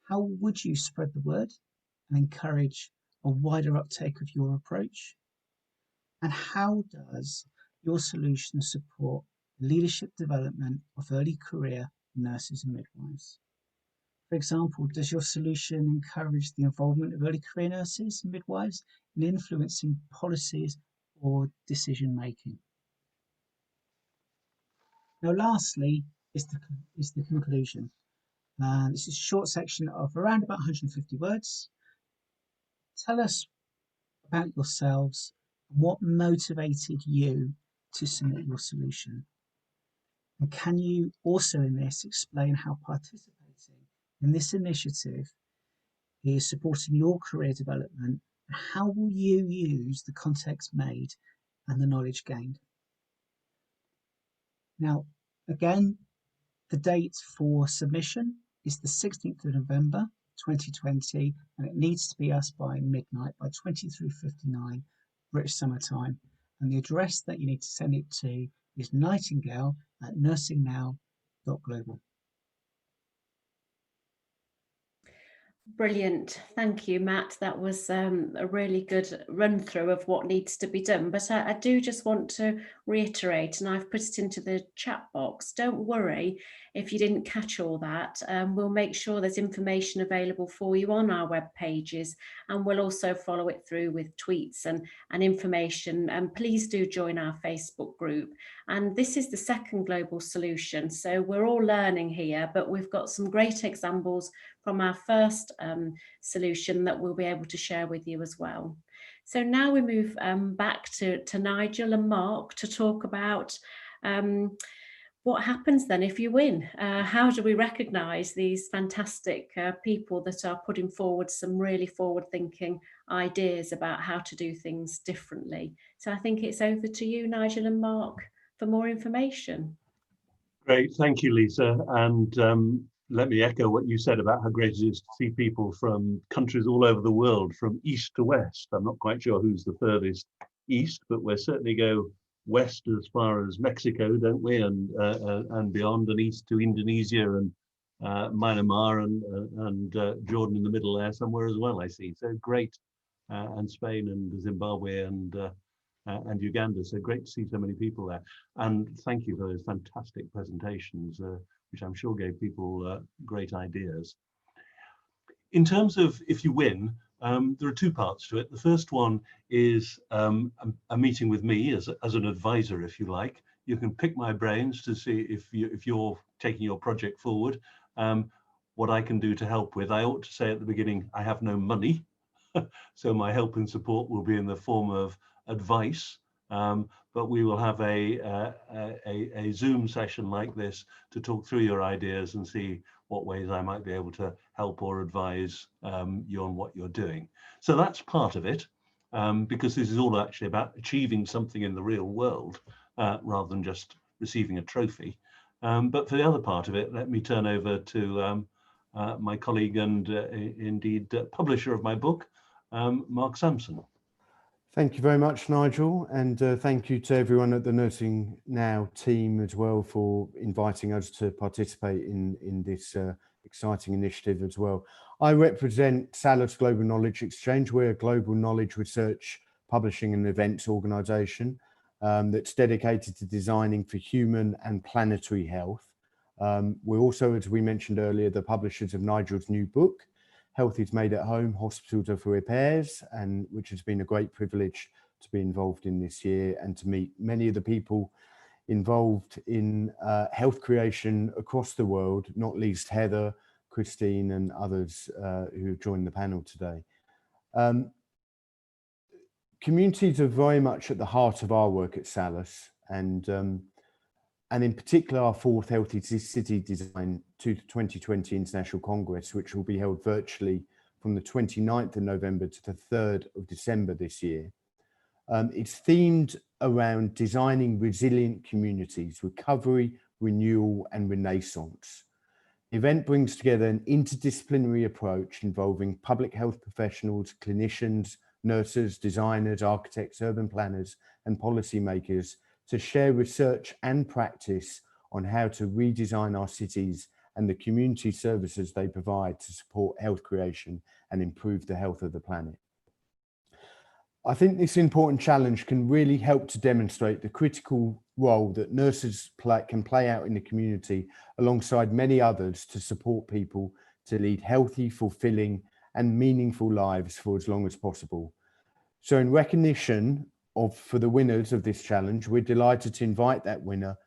How would you spread the word and encourage a wider uptake of your approach? And how does your solution support leadership development of early career nurses and midwives? For example, does your solution encourage the involvement of early career nurses and midwives in influencing policies or decision making? Now, lastly, is the conclusion. This is a short section of around about 150 words. Tell us about yourselves and what motivated you to submit your solution. And can you also in this explain how participating in this initiative is supporting your career development, and how will you use the context made and the knowledge gained? Now, again, the date for submission is the 16th of November 2020, and it needs to be us by midnight, by 23:59 British Summer Time. And the address that you need to send it to is nightingale@nursingnow.global. Brilliant. Thank you, Matt. That was a really good run through of what needs to be done. But I do just want to reiterate, and I've put it into the chat box, don't worry if you didn't catch all that. We'll make sure there's information available for you on our web pages, and we'll also follow it through with tweets and information. And please do join our Facebook group. And this is the second global solution. So we're all learning here, but we've got some great examples from our first solution that we'll be able to share with you as well. So now we move back to Nigel and Mark to talk about what happens then if you win? How do we recognise these fantastic people that are putting forward some really forward-thinking ideas about how to do things differently? So I think it's over to you, Nigel and Mark, for more information. Great, thank you, Lisa. And let me echo what you said about how great it is to see people from countries all over the world, from east to west. I'm not quite sure who's the furthest east, but we certainly go west as far as Mexico, don't we, and beyond, and east to Indonesia and Myanmar and Jordan in the middle there somewhere as well, I see. So great, and Spain and Zimbabwe and Uganda. So great to see so many people there. And thank you for those fantastic presentations, which I'm sure gave people great ideas. In terms of if you win, there are two parts to it. The first one is a meeting with me as an advisor, if you like. You can pick my brains to see if you're taking your project forward, what I can do to help with. I ought to say at the beginning, I have no money. So my help and support will be in the form of advice, but we will have a Zoom session like this to talk through your ideas and see what ways I might be able to help or advise you on what you're doing. So that's part of it, because this is all actually about achieving something in the real world rather than just receiving a trophy. But for the other part of it, let me turn over to my colleague and indeed publisher of my book, Mark Sampson. Thank you very much, Nigel, and thank you to everyone at the Nursing Now team as well for inviting us to participate in this exciting initiative as well. I represent Salus Global Knowledge Exchange. We're a global knowledge research, publishing and events organisation that's dedicated to designing for human and planetary health. We're also, as we mentioned earlier, the publishers of Nigel's new book, Health is Made at Home, Hospitals Are for Repairs, and which has been a great privilege to be involved in this year and to meet many of the people involved in health creation across the world, not least Heather, Christine and others who have joined the panel today. Communities are very much at the heart of our work at Salus, and in particular our fourth Healthy City Design 2020 International Congress, which will be held virtually from the 29th of November to the 3rd of December this year. It's themed around designing resilient communities, recovery, renewal and renaissance. The event brings together an interdisciplinary approach involving public health professionals, clinicians, nurses, designers, architects, urban planners and policymakers to share research and practice on how to redesign our cities and the community services they provide to support health creation and improve the health of the planet. I think this important challenge can really help to demonstrate the critical role that nurses can play out in the community alongside many others to support people to lead healthy, fulfilling and meaningful lives for as long as possible. So in recognition for the winners of this challenge, we're delighted to invite that winner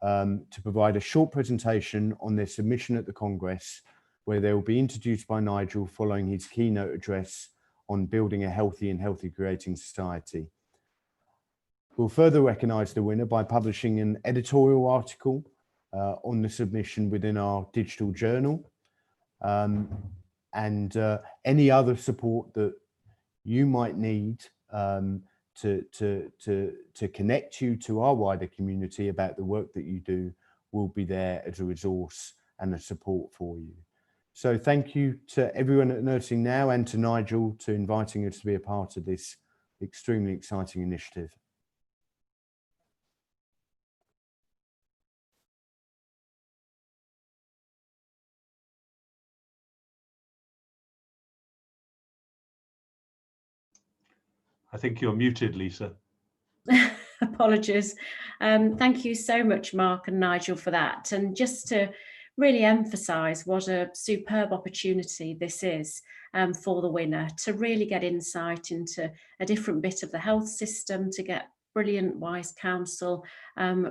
to provide a short presentation on their submission at the Congress, where they will be introduced by Nigel following his keynote address on building a healthy and healthy creating society. We'll further recognise the winner by publishing an editorial article on the submission within our digital journal, and any other support that you might need to connect you to our wider community about the work that you do will be there as a resource and a support for you. So thank you to everyone at Nursing Now and to Nigel to inviting us to be a part of this extremely exciting initiative. I think you're muted, Lisa. Apologies. Thank you so much, Mark and Nigel, for that. And just to really emphasise what a superb opportunity this is for the winner to really get insight into a different bit of the health system, to get brilliant wise counsel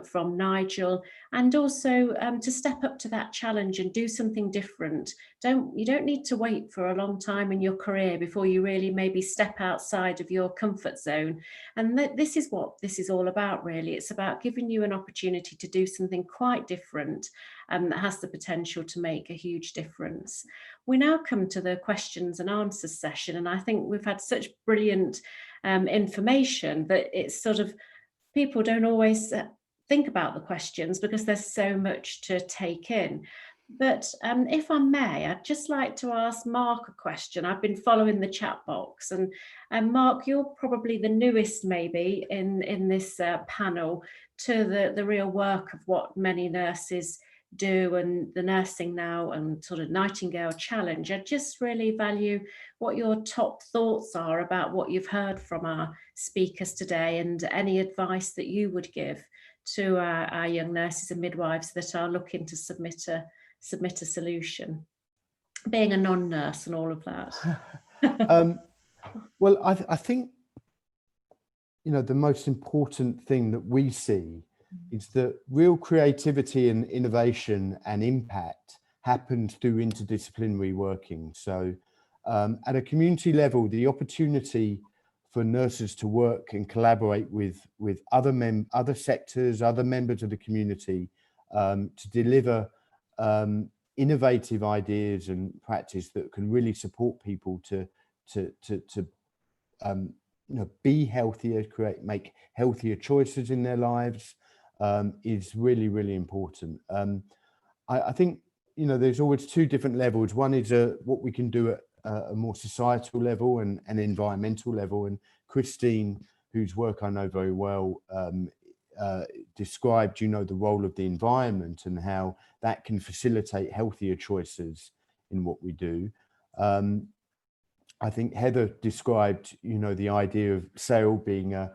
from Nigel, and also to step up to that challenge and do something different. You don't need to wait for a long time in your career before you really maybe step outside of your comfort zone. And this is what this is all about, really. It's about giving you an opportunity to do something quite different that has the potential to make a huge difference. We now come to the questions and answers session, and I think we've had such brilliant information that it's sort of, people don't always think about the questions because there's so much to take in. But if I may, I'd just like to ask Mark a question. I've been following the chat box, and Mark, you're probably the newest maybe in this panel to the real work of what many nurses do and the Nursing Now and sort of Nightingale Challenge. I just really value what your top thoughts are about what you've heard from our speakers today, and any advice that you would give to our young nurses and midwives that are looking to submit a solution, being a non-nurse and all of that. Well, I think, you know, the most important thing that we see is that real creativity and innovation and impact happens through interdisciplinary working. So at a community level, the opportunity for nurses to work and collaborate with other sectors, other members of the community, to deliver innovative ideas and practice that can really support people to you know, be healthier, make healthier choices in their lives, is really, really important. I think, you know, there's always two different levels. One is what we can do at a more societal level and an environmental level. And Christine, whose work I know very well, described, you know, the role of the environment and how that can facilitate healthier choices in what we do. I think Heather described, you know, the idea of Sale being a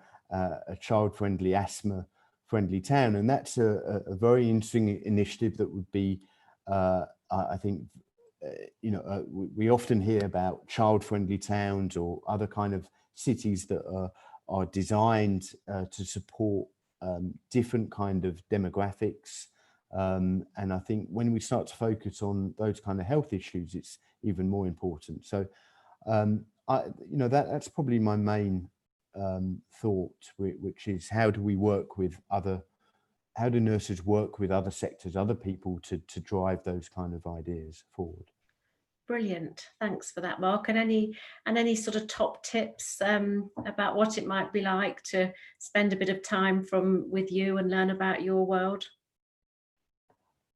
child-friendly, asthma-friendly town, and that's a very interesting initiative that would be, I think, you know, we often hear about child-friendly towns or other kind of cities that are designed to support different kind of demographics, and I think when we start to focus on those kind of health issues, it's even more important. So. You know, that's probably my main thought, which is how do we work with how do nurses work with other sectors, other people to drive those kind of ideas forward? Brilliant, thanks for that, Mark. And any sort of top tips about what it might be like to spend a bit of time with you and learn about your world?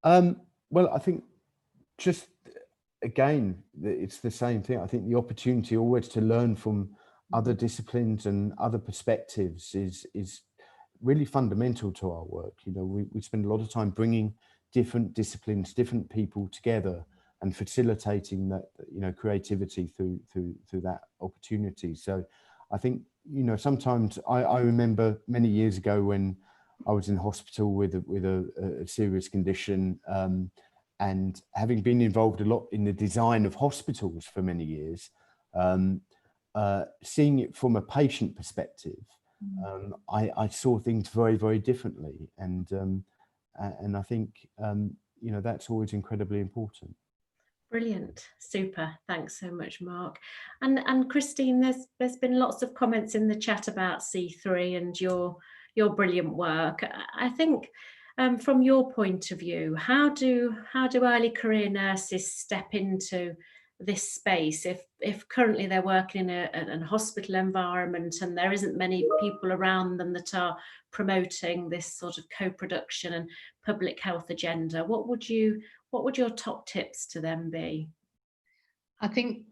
Well, I think just again, it's the same thing. I think the opportunity always to learn from other disciplines and other perspectives is really fundamental to our work. You know, we spend a lot of time bringing different disciplines, different people together and facilitating that, you know, creativity through that opportunity. So I think, you know, sometimes I remember many years ago when I was in hospital with a serious condition, and having been involved a lot in the design of hospitals for many years, seeing it from a patient perspective, I saw things very, very differently. And I think, you know, that's always incredibly important. Brilliant, super. Thanks so much, Mark. And Christine, there's been lots of comments in the chat about C3 and your brilliant work. I think, from your point of view, how do early career nurses step into this space if currently they're working in a hospital environment and there isn't many people around them that are promoting this sort of co-production and public health agenda? What would your top tips to them be? I think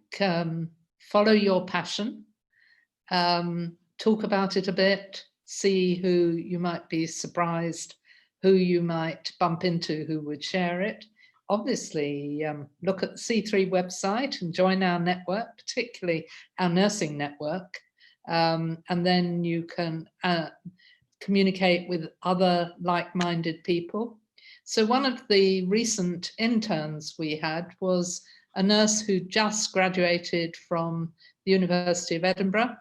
follow your passion, talk about it a bit, see who you might be surprised, who you might bump into who would share it. Obviously, look at the C3 website and join our network, particularly our nursing network, and then you can communicate with other like-minded people. So one of the recent interns we had was a nurse who just graduated from the University of Edinburgh,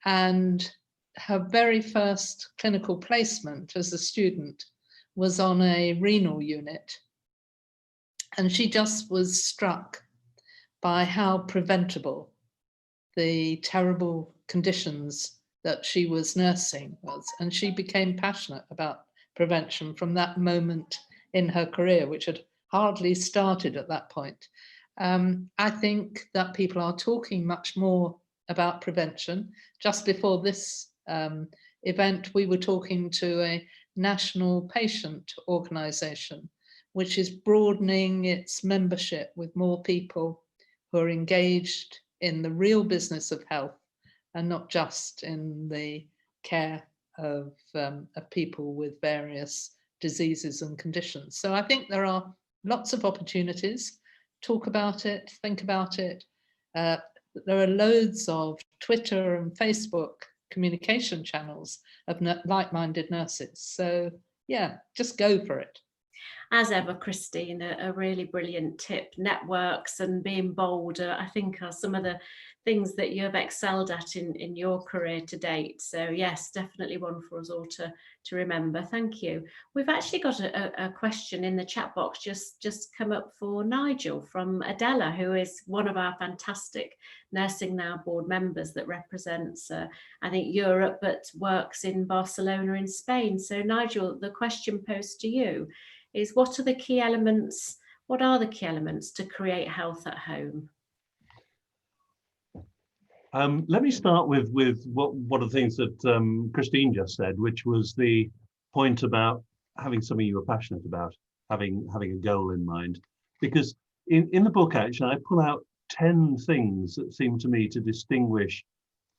and her very first clinical placement as a student was on a renal unit. And she just was struck by how preventable the terrible conditions that she was nursing was. And she became passionate about prevention from that moment in her career, which had hardly started at that point. I think that people are talking much more about prevention. Just before this event, we were talking to a national patient organisation, which is broadening its membership with more people who are engaged in the real business of health and not just in the care of people with various diseases and conditions. So I think there are lots of opportunities. Talk about it, think about it. There are loads of Twitter and Facebook communication channels of like-minded nurses. So yeah, just go for it. As ever, Christine, a really brilliant tip. Networks and being bold, I think, are some of the things that you have excelled at in your career to date. So yes, definitely one for us all to remember. Thank you. We've actually got a question in the chat box just come up for Nigel from Adela, who is one of our fantastic Nursing Now board members that represents, I think, Europe, but works in Barcelona in Spain. So Nigel, the question posed to you is, what are the key elements to create health at home? Let me start with one of the things that Christine just said, which was the point about having something you were passionate about, having a goal in mind. Because in the book, actually, I pull out 10 things that seem to me to distinguish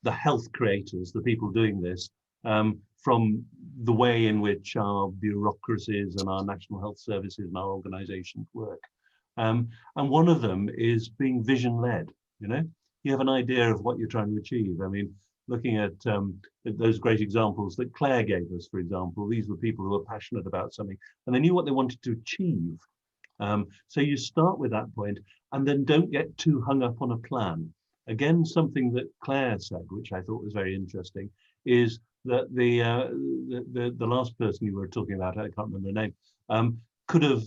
the health creators, the people doing this, from the way in which our bureaucracies and our national health services and our organizations work. And one of them is being vision-led. You know, you have an idea of what you're trying to achieve. I mean, looking at those great examples that Claire gave us, for example, these were people who were passionate about something and they knew what they wanted to achieve. So you start with that point and then don't get too hung up on a plan. Again, something that Claire said, which I thought was very interesting, is that the last person you were talking about, I can't remember her name, could have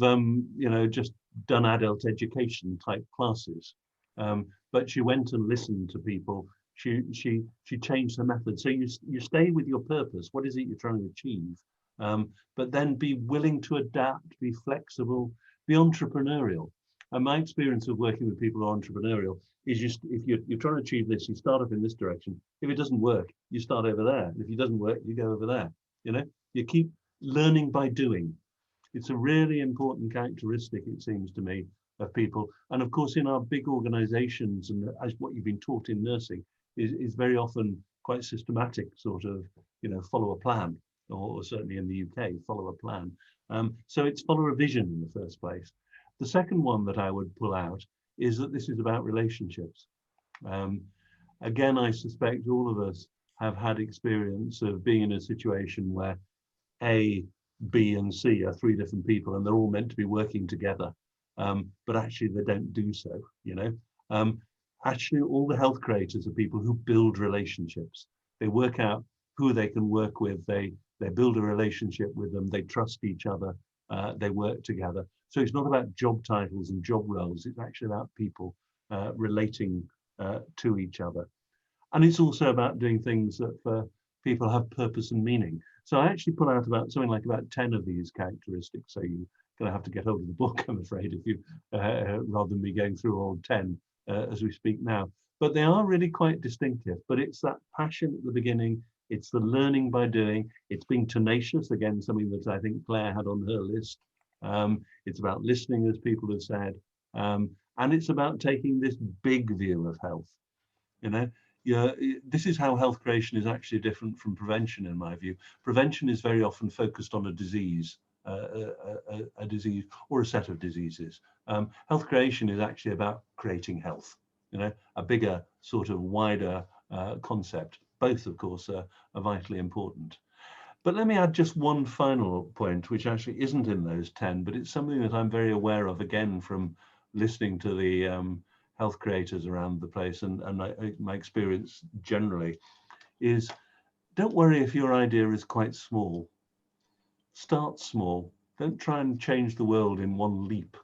just done adult education type classes, but she went and listened to people. She changed her method. So you stay with your purpose. What is it you're trying to achieve? But then be willing to adapt, be flexible, be entrepreneurial. And my experience of working with people who are entrepreneurial is if you're trying to achieve this, you start off in this direction. If it doesn't work, you start over there. And if it doesn't work, you go over there. You know, you keep learning by doing. It's a really important characteristic, it seems to me, of people. And of course, in our big organizations, and as what you've been taught in nursing is very often quite systematic, sort of, follow a plan, or certainly in the UK, follow a plan. So it's follow a vision in the first place. The second one that I would pull out is that this is about relationships. Again, I suspect all of us have had experience of being in a situation where A, B, and C are three different people and they're all meant to be working together, but actually they don't do so, Actually, all the health creators are people who build relationships. They work out who they can work with, they build a relationship with them, they trust each other, they work together. So it's not about job titles and job roles, it's actually about people relating to each other. And it's also about doing things that for people have purpose and meaning. So I actually pull out about 10 of these characteristics. So you're going to have to get hold of the book, I'm afraid, if you rather than me going through all 10 as we speak now. But they are really quite distinctive. But it's that passion at the beginning. It's the learning by doing. It's being tenacious, again, something that I think Claire had on her list. It's about listening, as people have said. And it's about taking this big view of health. This is how health creation is actually different from prevention, in my view. Prevention is very often focused on a disease, a disease or a set of diseases. Health creation is actually about creating health, a bigger sort of wider concept. Both, of course, are vitally important. But let me add just one final point, which actually isn't in those 10, but it's something that I'm very aware of, again, from listening to the health creators around the place and my experience generally, is don't worry if your idea is quite small. Start small. Don't try and change the world in one leap.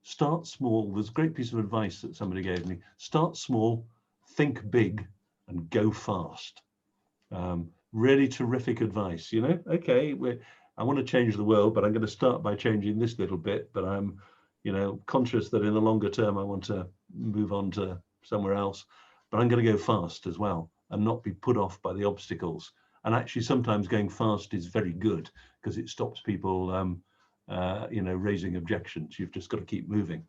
Start small. There's a great piece of advice that somebody gave me. Start small, think big, and go fast. Really terrific advice. You know, okay, I want to change the world, but I'm going to start by changing this little bit. But I'm, you know, conscious that in the longer term, I want to move on to somewhere else. But I'm going to go fast as well and not be put off by the obstacles. And actually, sometimes going fast is very good because it stops people, you know, raising objections. You've just got to keep moving.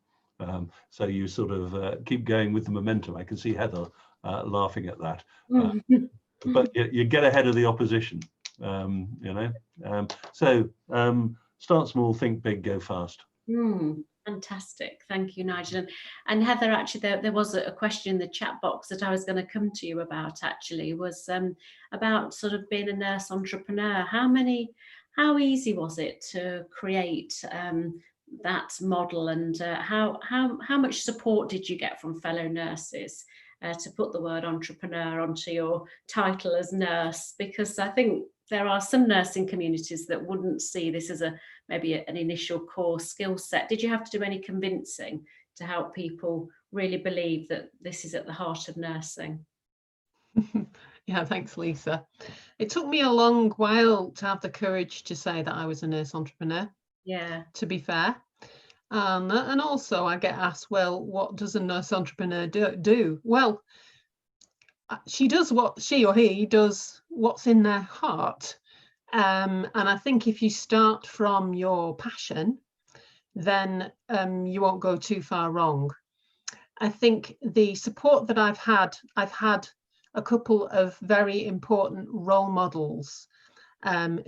So you sort of keep going with the momentum. I can see Heather laughing at that. But you get ahead of the opposition, you know. So start small, think big, go fast. Fantastic, thank you, Nigel. And Heather, actually, there was a question in the chat box that I was going to come to you about. Actually, was about sort of being a nurse entrepreneur. How easy was it to create that model, and how much support did you get from fellow nurses to put the word entrepreneur onto your title as nurse? Because I think there are some nursing communities that wouldn't see this as maybe an initial core skill set. Did you have to do any convincing to help people really believe that this is at the heart of nursing? Yeah, thanks, Lisa. It took me a long while to have the courage to say that I was a nurse entrepreneur. Yeah. To be fair. And also I get asked, well, what does a nurse entrepreneur do? Well, she does what she or he does, what's in their heart. And I think if you start from your passion, then you won't go too far wrong. I think the support that I've had a couple of very important role models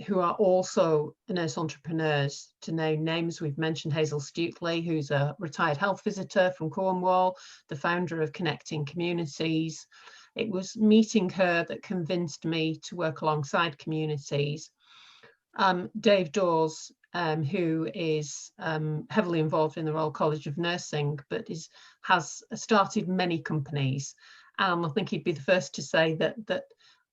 who are also nurse entrepreneurs. To name names, we've mentioned Hazel Stuteley, who's a retired health visitor from Cornwall, the founder of Connecting Communities. It was meeting her that convinced me to work alongside communities. Dave Dawes, who is heavily involved in the Royal College of Nursing, but has started many companies. I think he'd be the first to say that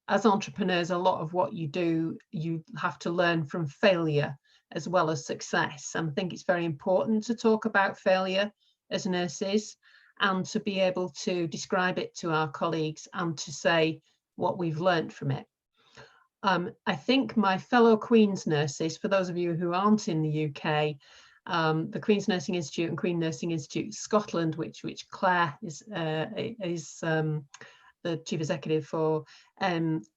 as entrepreneurs, a lot of what you do, you have to learn from failure as well as success. And I think it's very important to talk about failure as nurses and to be able to describe it to our colleagues and to say what we've learned from it. I think my fellow Queen's nurses, for those of you who aren't in the UK, the Queen's Nursing Institute and Queen Nursing Institute Scotland, which Claire is the chief executive for,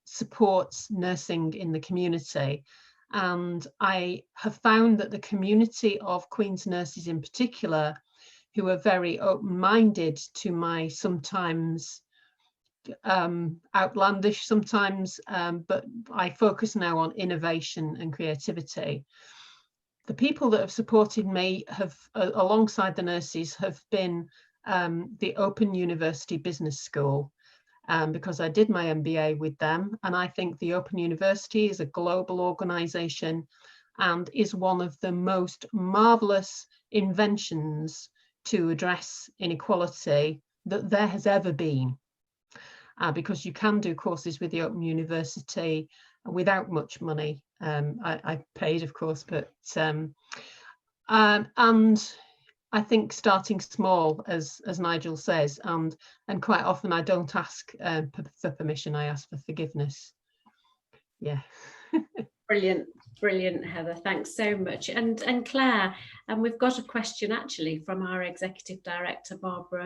supports nursing in the community. And I have found that the community of Queen's nurses in particular, who are very open-minded to my sometimes outlandish sometimes, but I focus now on innovation and creativity. The people that have supported me have, alongside the nurses, have been the Open University Business School, because I did my MBA with them. And I think the Open University is a global organisation and is one of the most marvellous inventions to address inequality that there has ever been. Because you can do courses with the Open University without much money. I paid, of course, but and I think starting small, as Nigel says, and quite often I don't ask for permission, I ask for forgiveness. Yeah. Brilliant, Heather. Thanks so much. And Claire, and we've got a question actually from our Executive Director,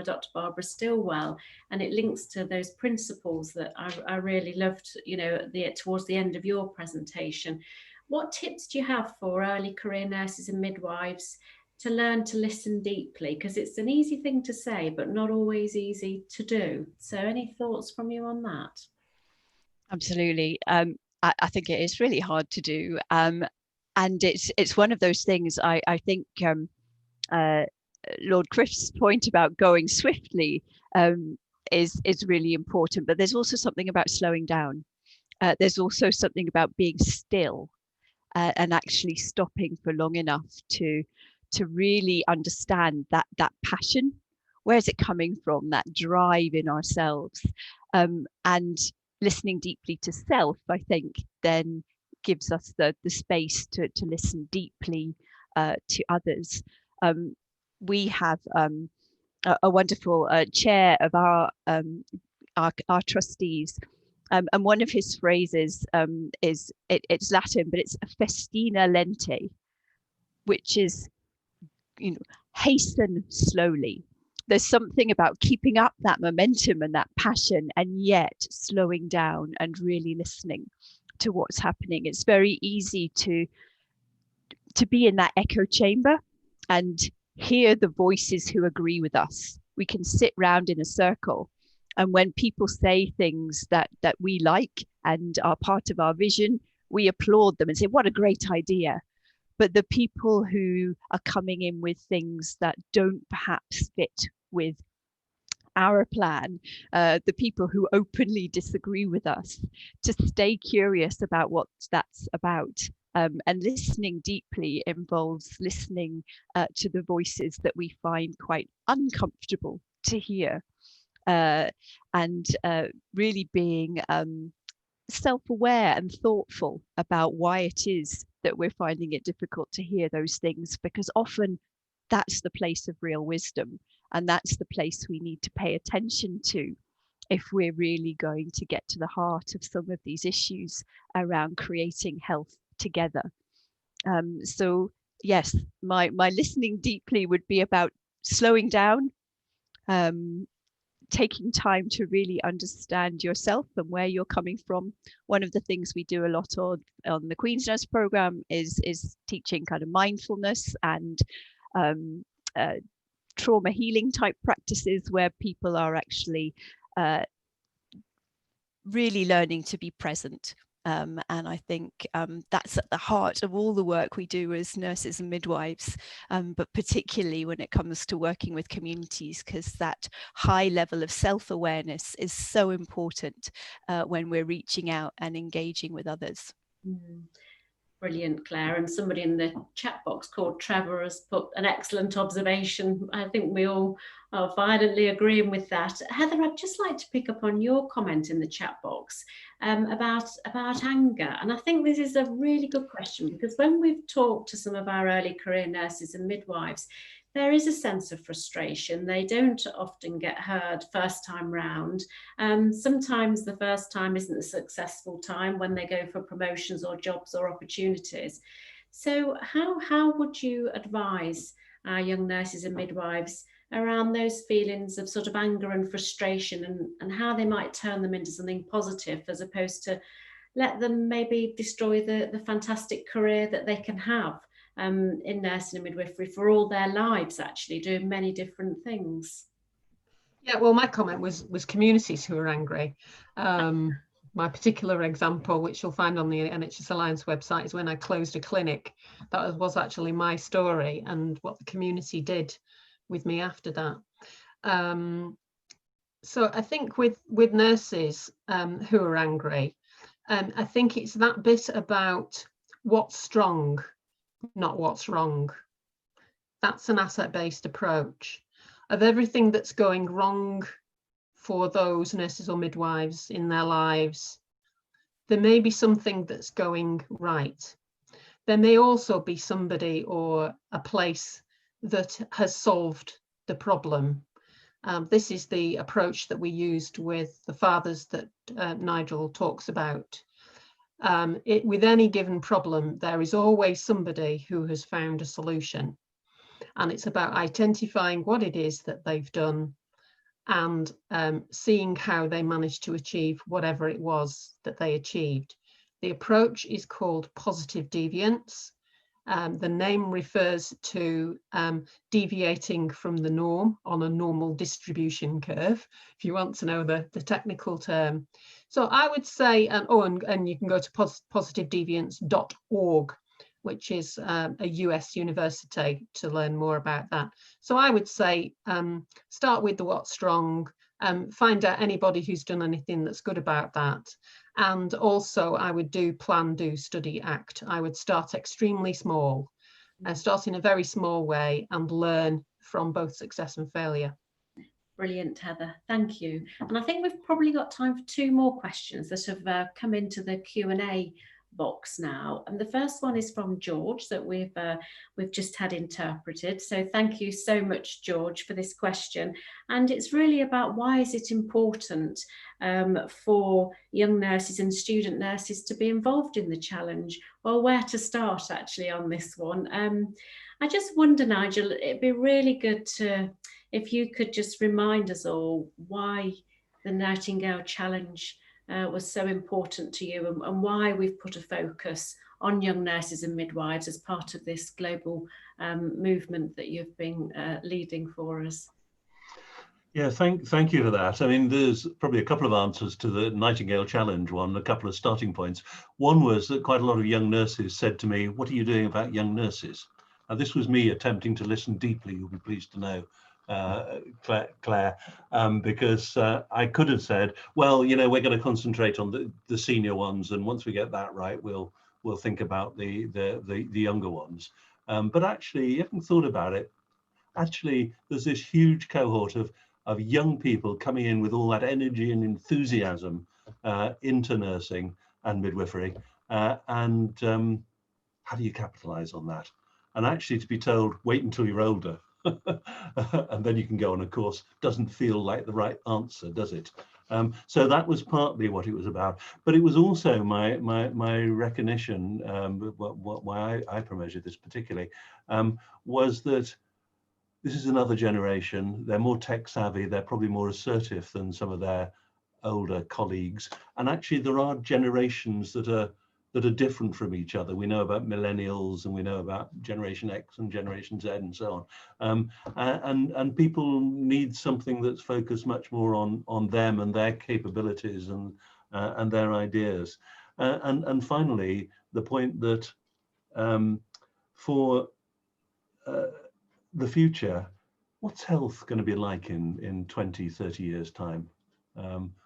Dr. Barbara Stillwell, and it links to those principles that I really loved, you know, towards the end of your presentation. What tips do you have for early career nurses and midwives to learn to listen deeply? Because it's an easy thing to say, but not always easy to do. So any thoughts from you on that? Absolutely. I think it is really hard to do. And it's one of those things, I think Lord Crisp's point about going swiftly is really important, but there's also something about slowing down. There's also something about being still and actually stopping for long enough to really understand that passion. Where is it coming from? That drive in ourselves, and listening deeply to self, I think, then gives us the space to listen deeply to others. We have a wonderful chair of our trustees, and one of his phrases is it's Latin, but it's festina lente, which is, hasten slowly. There's something about keeping up that momentum and that passion, and yet slowing down and really listening to what's happening. It's very easy to be in that echo chamber and hear the voices who agree with us. We can sit round in a circle, and when people say things that we like and are part of our vision, we applaud them and say, what a great idea. But the people who are coming in with things that don't perhaps fit with our plan, the people who openly disagree with us, to stay curious about what that's about. And listening deeply involves listening to the voices that we find quite uncomfortable to hear, and really being self-aware and thoughtful about why it is that we're finding it difficult to hear those things, because often that's the place of real wisdom, and that's the place we need to pay attention to if we're really going to get to the heart of some of these issues around creating health together. So yes, my listening deeply would be about slowing down, taking time to really understand yourself and where you're coming from. One of the things we do a lot on the Queen's Nurse program is teaching kind of mindfulness and trauma healing type practices, where people are actually really learning to be present. And I think that's at the heart of all the work we do as nurses and midwives, but particularly when it comes to working with communities, because that high level of self-awareness is so important when we're reaching out and engaging with others. Brilliant, Claire. And somebody in the chat box called Trevor has put an excellent observation. I think we all are violently agreeing with that. Heather, I'd just like to pick up on your comment in the chat box about anger. And I think this is a really good question, because when we've talked to some of our early career nurses and midwives, there is a sense of frustration. They don't often get heard first time round. Sometimes the first time isn't a successful time when they go for promotions or jobs or opportunities. So how would you advise our young nurses and midwives around those feelings of sort of anger and frustration, and how they might turn them into something positive, as opposed to let them maybe destroy the fantastic career that they can have in nursing and midwifery for all their lives, actually doing many different things? Yeah, well, my comment was communities who are angry. My particular example, which you'll find on the NHS Alliance website, is when I closed a clinic. That was actually my story, and what the community did with me after that. So I think with nurses who are angry, I think it's that bit about what's strong, not what's wrong. That's an asset-based approach of everything that's going wrong for those nurses or midwives in their lives. There may be something that's going right. There may also be somebody or a place that has solved the problem. This is the approach that we used with the fathers that Nigel talks about. With any given problem, there is always somebody who has found a solution. And it's about identifying what it is that they've done and seeing how they managed to achieve whatever it was that they achieved. The approach is called positive deviance. The name refers to deviating from the norm on a normal distribution curve, if you want to know the technical term. So I would say, and you can go to positivedeviance.org, which is a US university, to learn more about that. So I would say start with the what's strong, find out anybody who's done anything that's good about that. And also I would do plan, do, study, act. I would start extremely small, start in a very small way and learn from both success and failure. Brilliant, Heather. Thank you. And I think we've probably got time for 2 more questions that have come into the Q&A box now. And the first one is from George that we've just had interpreted. So thank you so much, George, for this question. And it's really about why is it important for young nurses and student nurses to be involved in the challenge? Well, where to start actually on this one? I just wonder, Nigel, it'd be really good if you could just remind us all why the Nightingale Challenge was so important to you, and why we've put a focus on young nurses and midwives as part of this global movement that you've been leading for us. Yeah, thank you for that. I mean, there's probably a couple of answers to the Nightingale Challenge one, a couple of starting points. One was that quite a lot of young nurses said to me, what are you doing about young nurses? Now, this was me attempting to listen deeply, you'll be pleased to know, Claire, because I could have said, well, you know, we're going to concentrate on the senior ones, and once we get that right, we'll think about the younger ones. But actually, you haven't thought about it. Actually, there's this huge cohort of young people coming in with all that energy and enthusiasm into nursing and midwifery, and how do you capitalize on that? And actually, to be told, wait until you're older, and then you can go on a course, doesn't feel like the right answer, does it? So that was partly what it was about, but it was also my recognition, why I promoted this particularly, was that this is another generation. They're more tech savvy, they're probably more assertive than some of their older colleagues, and actually there are generations that are different from each other. We know about millennials, and we know about Generation X and Generation Z and so on. And people need something that's focused much more on them and their capabilities and their ideas. And finally, the point that for the future, what's health going to be like in 20, 30 years time?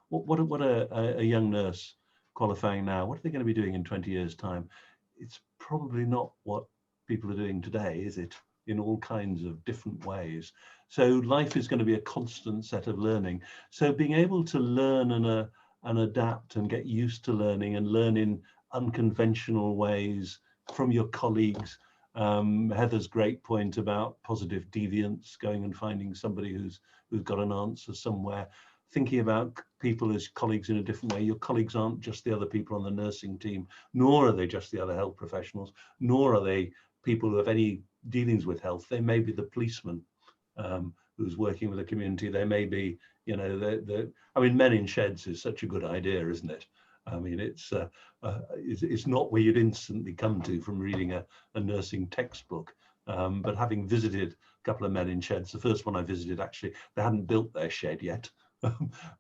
What a young nurse qualifying now, what are they going to be doing in 20 years time? It's probably not what people are doing today, is it? In all kinds of different ways. So life is going to be a constant set of learning. So being able to learn and adapt and get used to learning and learn in unconventional ways from your colleagues. Heather's great point about positive deviance, going and finding somebody who's got an answer somewhere. Thinking about people as colleagues in a different way. Your colleagues aren't just the other people on the nursing team, nor are they just the other health professionals, nor are they people who have any dealings with health. They may be the policeman who's working with the community. They may be, you know, I mean, men in sheds is such a good idea, isn't it? I mean, it's not where you'd instantly come to from reading a nursing textbook. But having visited a couple of men in sheds, the first one I visited, actually, they hadn't built their shed yet.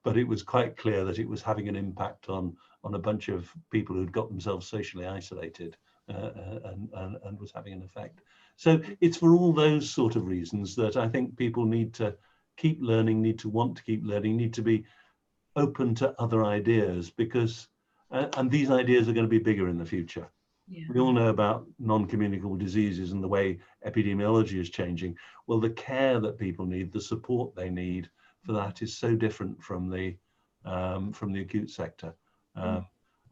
But it was quite clear that it was having an impact on a bunch of people who'd got themselves socially isolated and was having an effect. So it's for all those sort of reasons that I think people need to keep learning, need to want to keep learning, need to be open to other ideas, because and these ideas are going to be bigger in the future. Yeah. We all know about non-communicable diseases and the way epidemiology is changing. Well, the care that people need, the support they need for that is so different from the acute sector,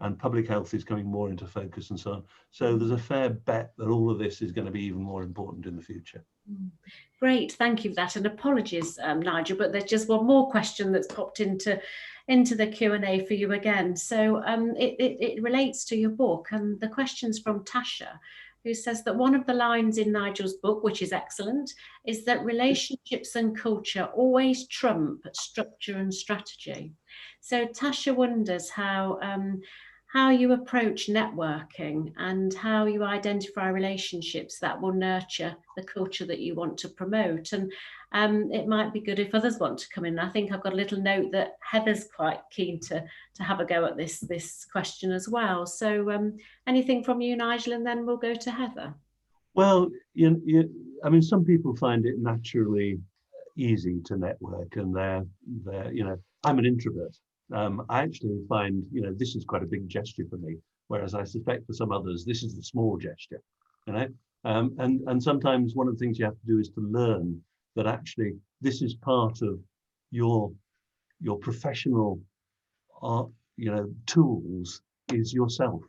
and public health is coming more into focus and so on. So there's a fair bet that all of this is going to be even more important in the future. Great, thank you for that, and apologies, Nigel, but there's just one more question that's popped into the Q&A for you again. So it relates to your book, and the question's from Tasha, who says that one of the lines in Nigel's book, which is excellent, is that relationships and culture always trump structure and strategy. So Tasha wonders how you approach networking and how you identify relationships that will nurture the culture that you want to promote. And it might be good if others want to come in. I think I've got a little note that Heather's quite keen to have a go at this question as well. So anything from you, Nigel, and then we'll go to Heather. Well, I mean, some people find it naturally easy to network, and they're you know, I'm an introvert. I actually find, you know, this is quite a big gesture for me, whereas I suspect for some others, this is a small gesture, you know, and sometimes one of the things you have to do is to learn that actually this is part of your professional tools is yourself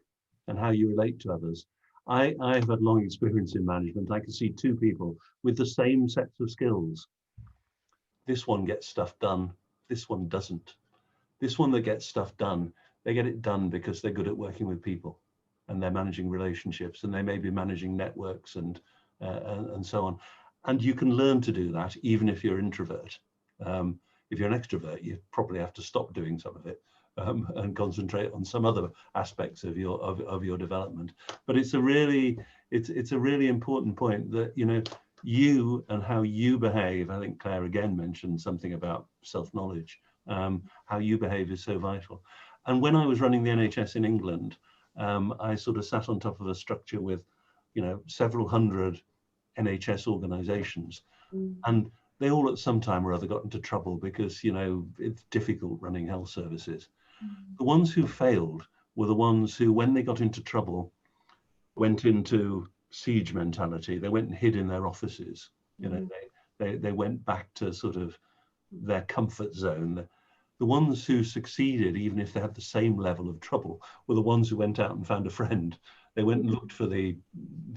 and how you relate to others. I have had long experience in management. I can see two people with the same sets of skills. This one gets stuff done, this one doesn't. This one that gets stuff done, they get it done because they're good at working with people and they're managing relationships, and they may be managing networks and so on. And you can learn to do that even if you're an introvert. If you're an extrovert, you probably have to stop doing some of it and concentrate on some other aspects of your development. But it's a really important point that you and how you behave. I think Claire again mentioned something about self-knowledge. How you behave is so vital. And when I was running the NHS in England, I sort of sat on top of a structure with several hundred NHS organizations, and they all at some time or other got into trouble because it's difficult running health services. The ones who failed were the ones who, when they got into trouble, went into siege mentality. They went and hid in their offices. They went back to sort of their comfort zone. The ones who succeeded, even if they had the same level of trouble, were the ones who went out and found a friend. They went and looked for the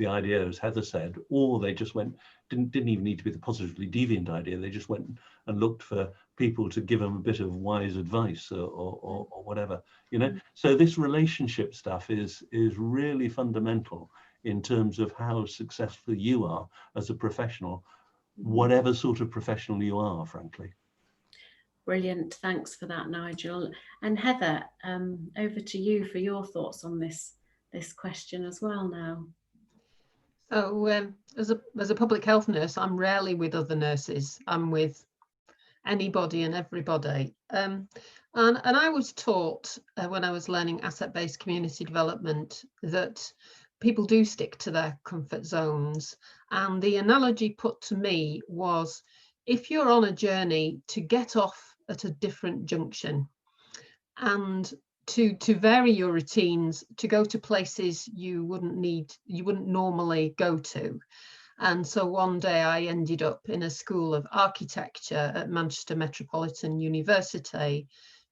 idea, as Heather said, or they just went, didn't even need to be the positively deviant idea. They just went and looked for people to give them a bit of wise advice or whatever, So this relationship stuff is really fundamental in terms of how successful you are as a professional, whatever sort of professional you are, frankly. Brilliant, thanks for that, Nigel. And Heather, over to you for your thoughts on this question as well now. So as a public health nurse, I'm rarely with other nurses. I'm with anybody and everybody. And I was taught when I was learning asset-based community development that people do stick to their comfort zones. And the analogy put to me was, if you're on a journey, to get off at a different junction and to vary your routines, to go to places you wouldn't normally go to. And so one day I ended up in a school of architecture at Manchester Metropolitan University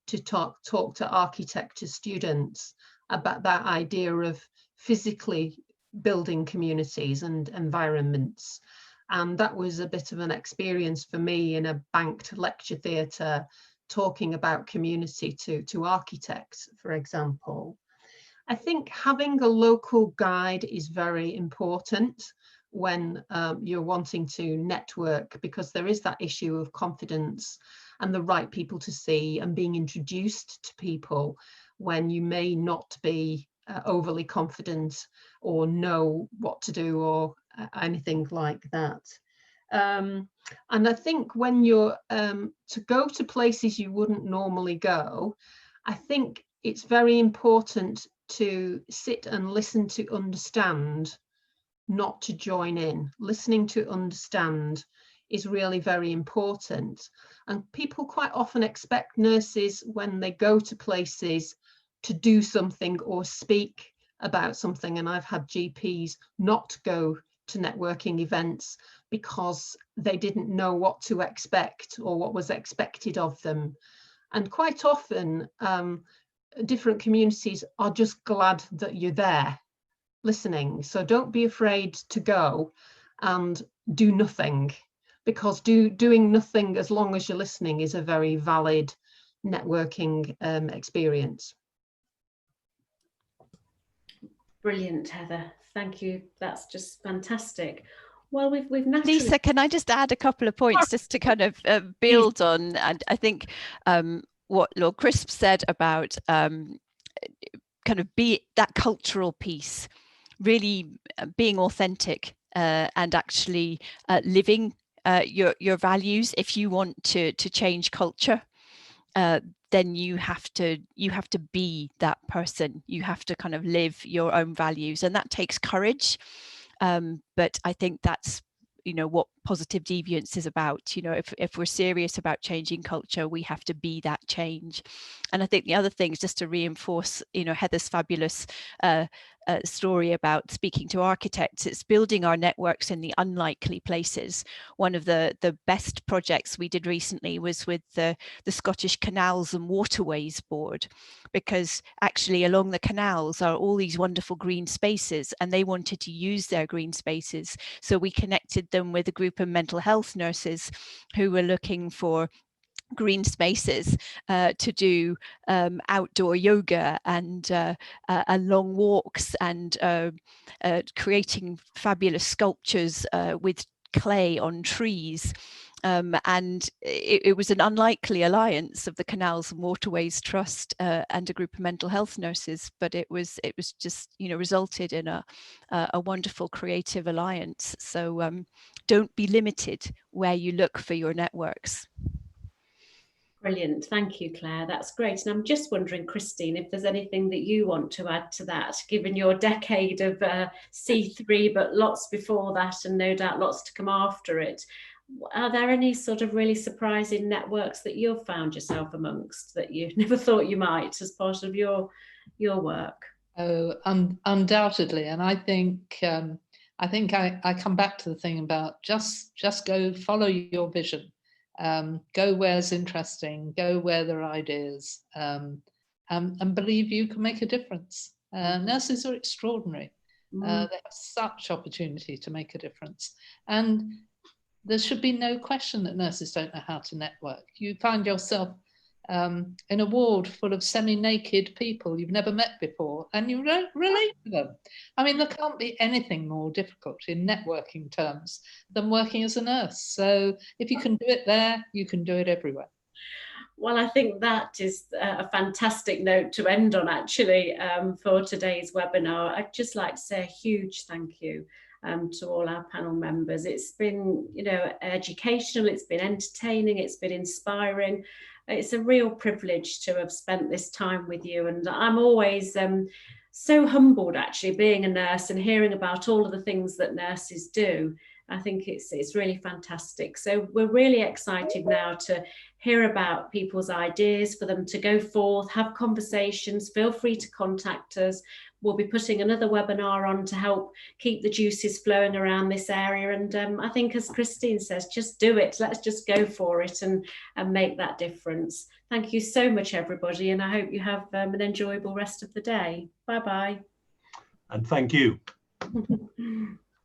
to talk to architecture students about that idea of physically building communities and environments. And that was a bit of an experience for me in a banked lecture theatre, talking about community to architects, for example. I think having a local guide is very important when you're wanting to network, because there is that issue of confidence and the right people to see and being introduced to people when you may not be overly confident or know what to do or anything like that. And I think when you're to go to places you wouldn't normally go, I think it's very important to sit and listen to understand, not to join in. Listening to understand is really very important. And people quite often expect nurses, when they go to places, to do something or speak about something. And I've had GPs not go to networking events because they didn't know what to expect or what was expected of them. And quite often, different communities are just glad that you're there listening. So don't be afraid to go and do nothing, because doing nothing as long as you're listening is a very valid networking experience. Brilliant, Heather. Thank you. That's just fantastic. Well, we've naturally... Lisa, can I just add a couple of points just to kind of build on? And I think what Lord Crisp said about kind of that cultural piece, really being authentic and actually living your values. If you want to change culture, then you have to be that person. You have to kind of live your own values, and that takes courage. But I think that's what positive deviance is about. You know, if we're serious about changing culture, we have to be that change. And I think the other thing is just to reinforce, you know, Heather's fabulous story about speaking to architects. It's building our networks in the unlikely places. One of the best projects we did recently was with the Scottish Canals and Waterways Board, because actually along the canals are all these wonderful green spaces, and they wanted to use their green spaces. So we connected them with a group of mental health nurses who were looking for green spaces to do outdoor yoga and long walks, and creating fabulous sculptures with clay on trees. And it was an unlikely alliance of the Canals and Waterways Trust and a group of mental health nurses, but it was just, you know, resulted in a wonderful creative alliance. So don't be limited where you look for your networks. Brilliant. Thank you, Claire. That's great. And I'm just wondering, Christine, if there's anything that you want to add to that, given your decade of C3, but lots before that, and no doubt lots to come after it. Are there any sort of really surprising networks that you've found yourself amongst that you never thought you might as part of your work? Oh, undoubtedly. And I think I come back to the thing about just go follow your vision. Go where's interesting, go where there are ideas, and believe you can make a difference. Nurses are extraordinary. They have such opportunity to make a difference. And there should be no question that nurses don't know how to network. You find yourself in a ward full of semi-naked people you've never met before, and you don't relate to them. I mean, there can't be anything more difficult in networking terms than working as a nurse. So if you can do it there, you can do it everywhere. Well, I think that is a fantastic note to end on, actually, for today's webinar. I'd just like to say a huge thank you to all our panel members. It's been, you know, educational, it's been entertaining, it's been inspiring. It's a real privilege to have spent this time with you, and I'm always so humbled, actually, being a nurse and hearing about all of the things that nurses do. I think it's really fantastic. So we're really excited now to hear about people's ideas, for them to go forth, have conversations. Feel free to contact us. We'll be putting another webinar on to help keep the juices flowing around this area. And I think, as Christine says, just do it. Let's just go for it and make that difference. Thank you so much, everybody. And I hope you have an enjoyable rest of the day. Bye-bye. And thank you.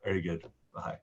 Very good. Bye.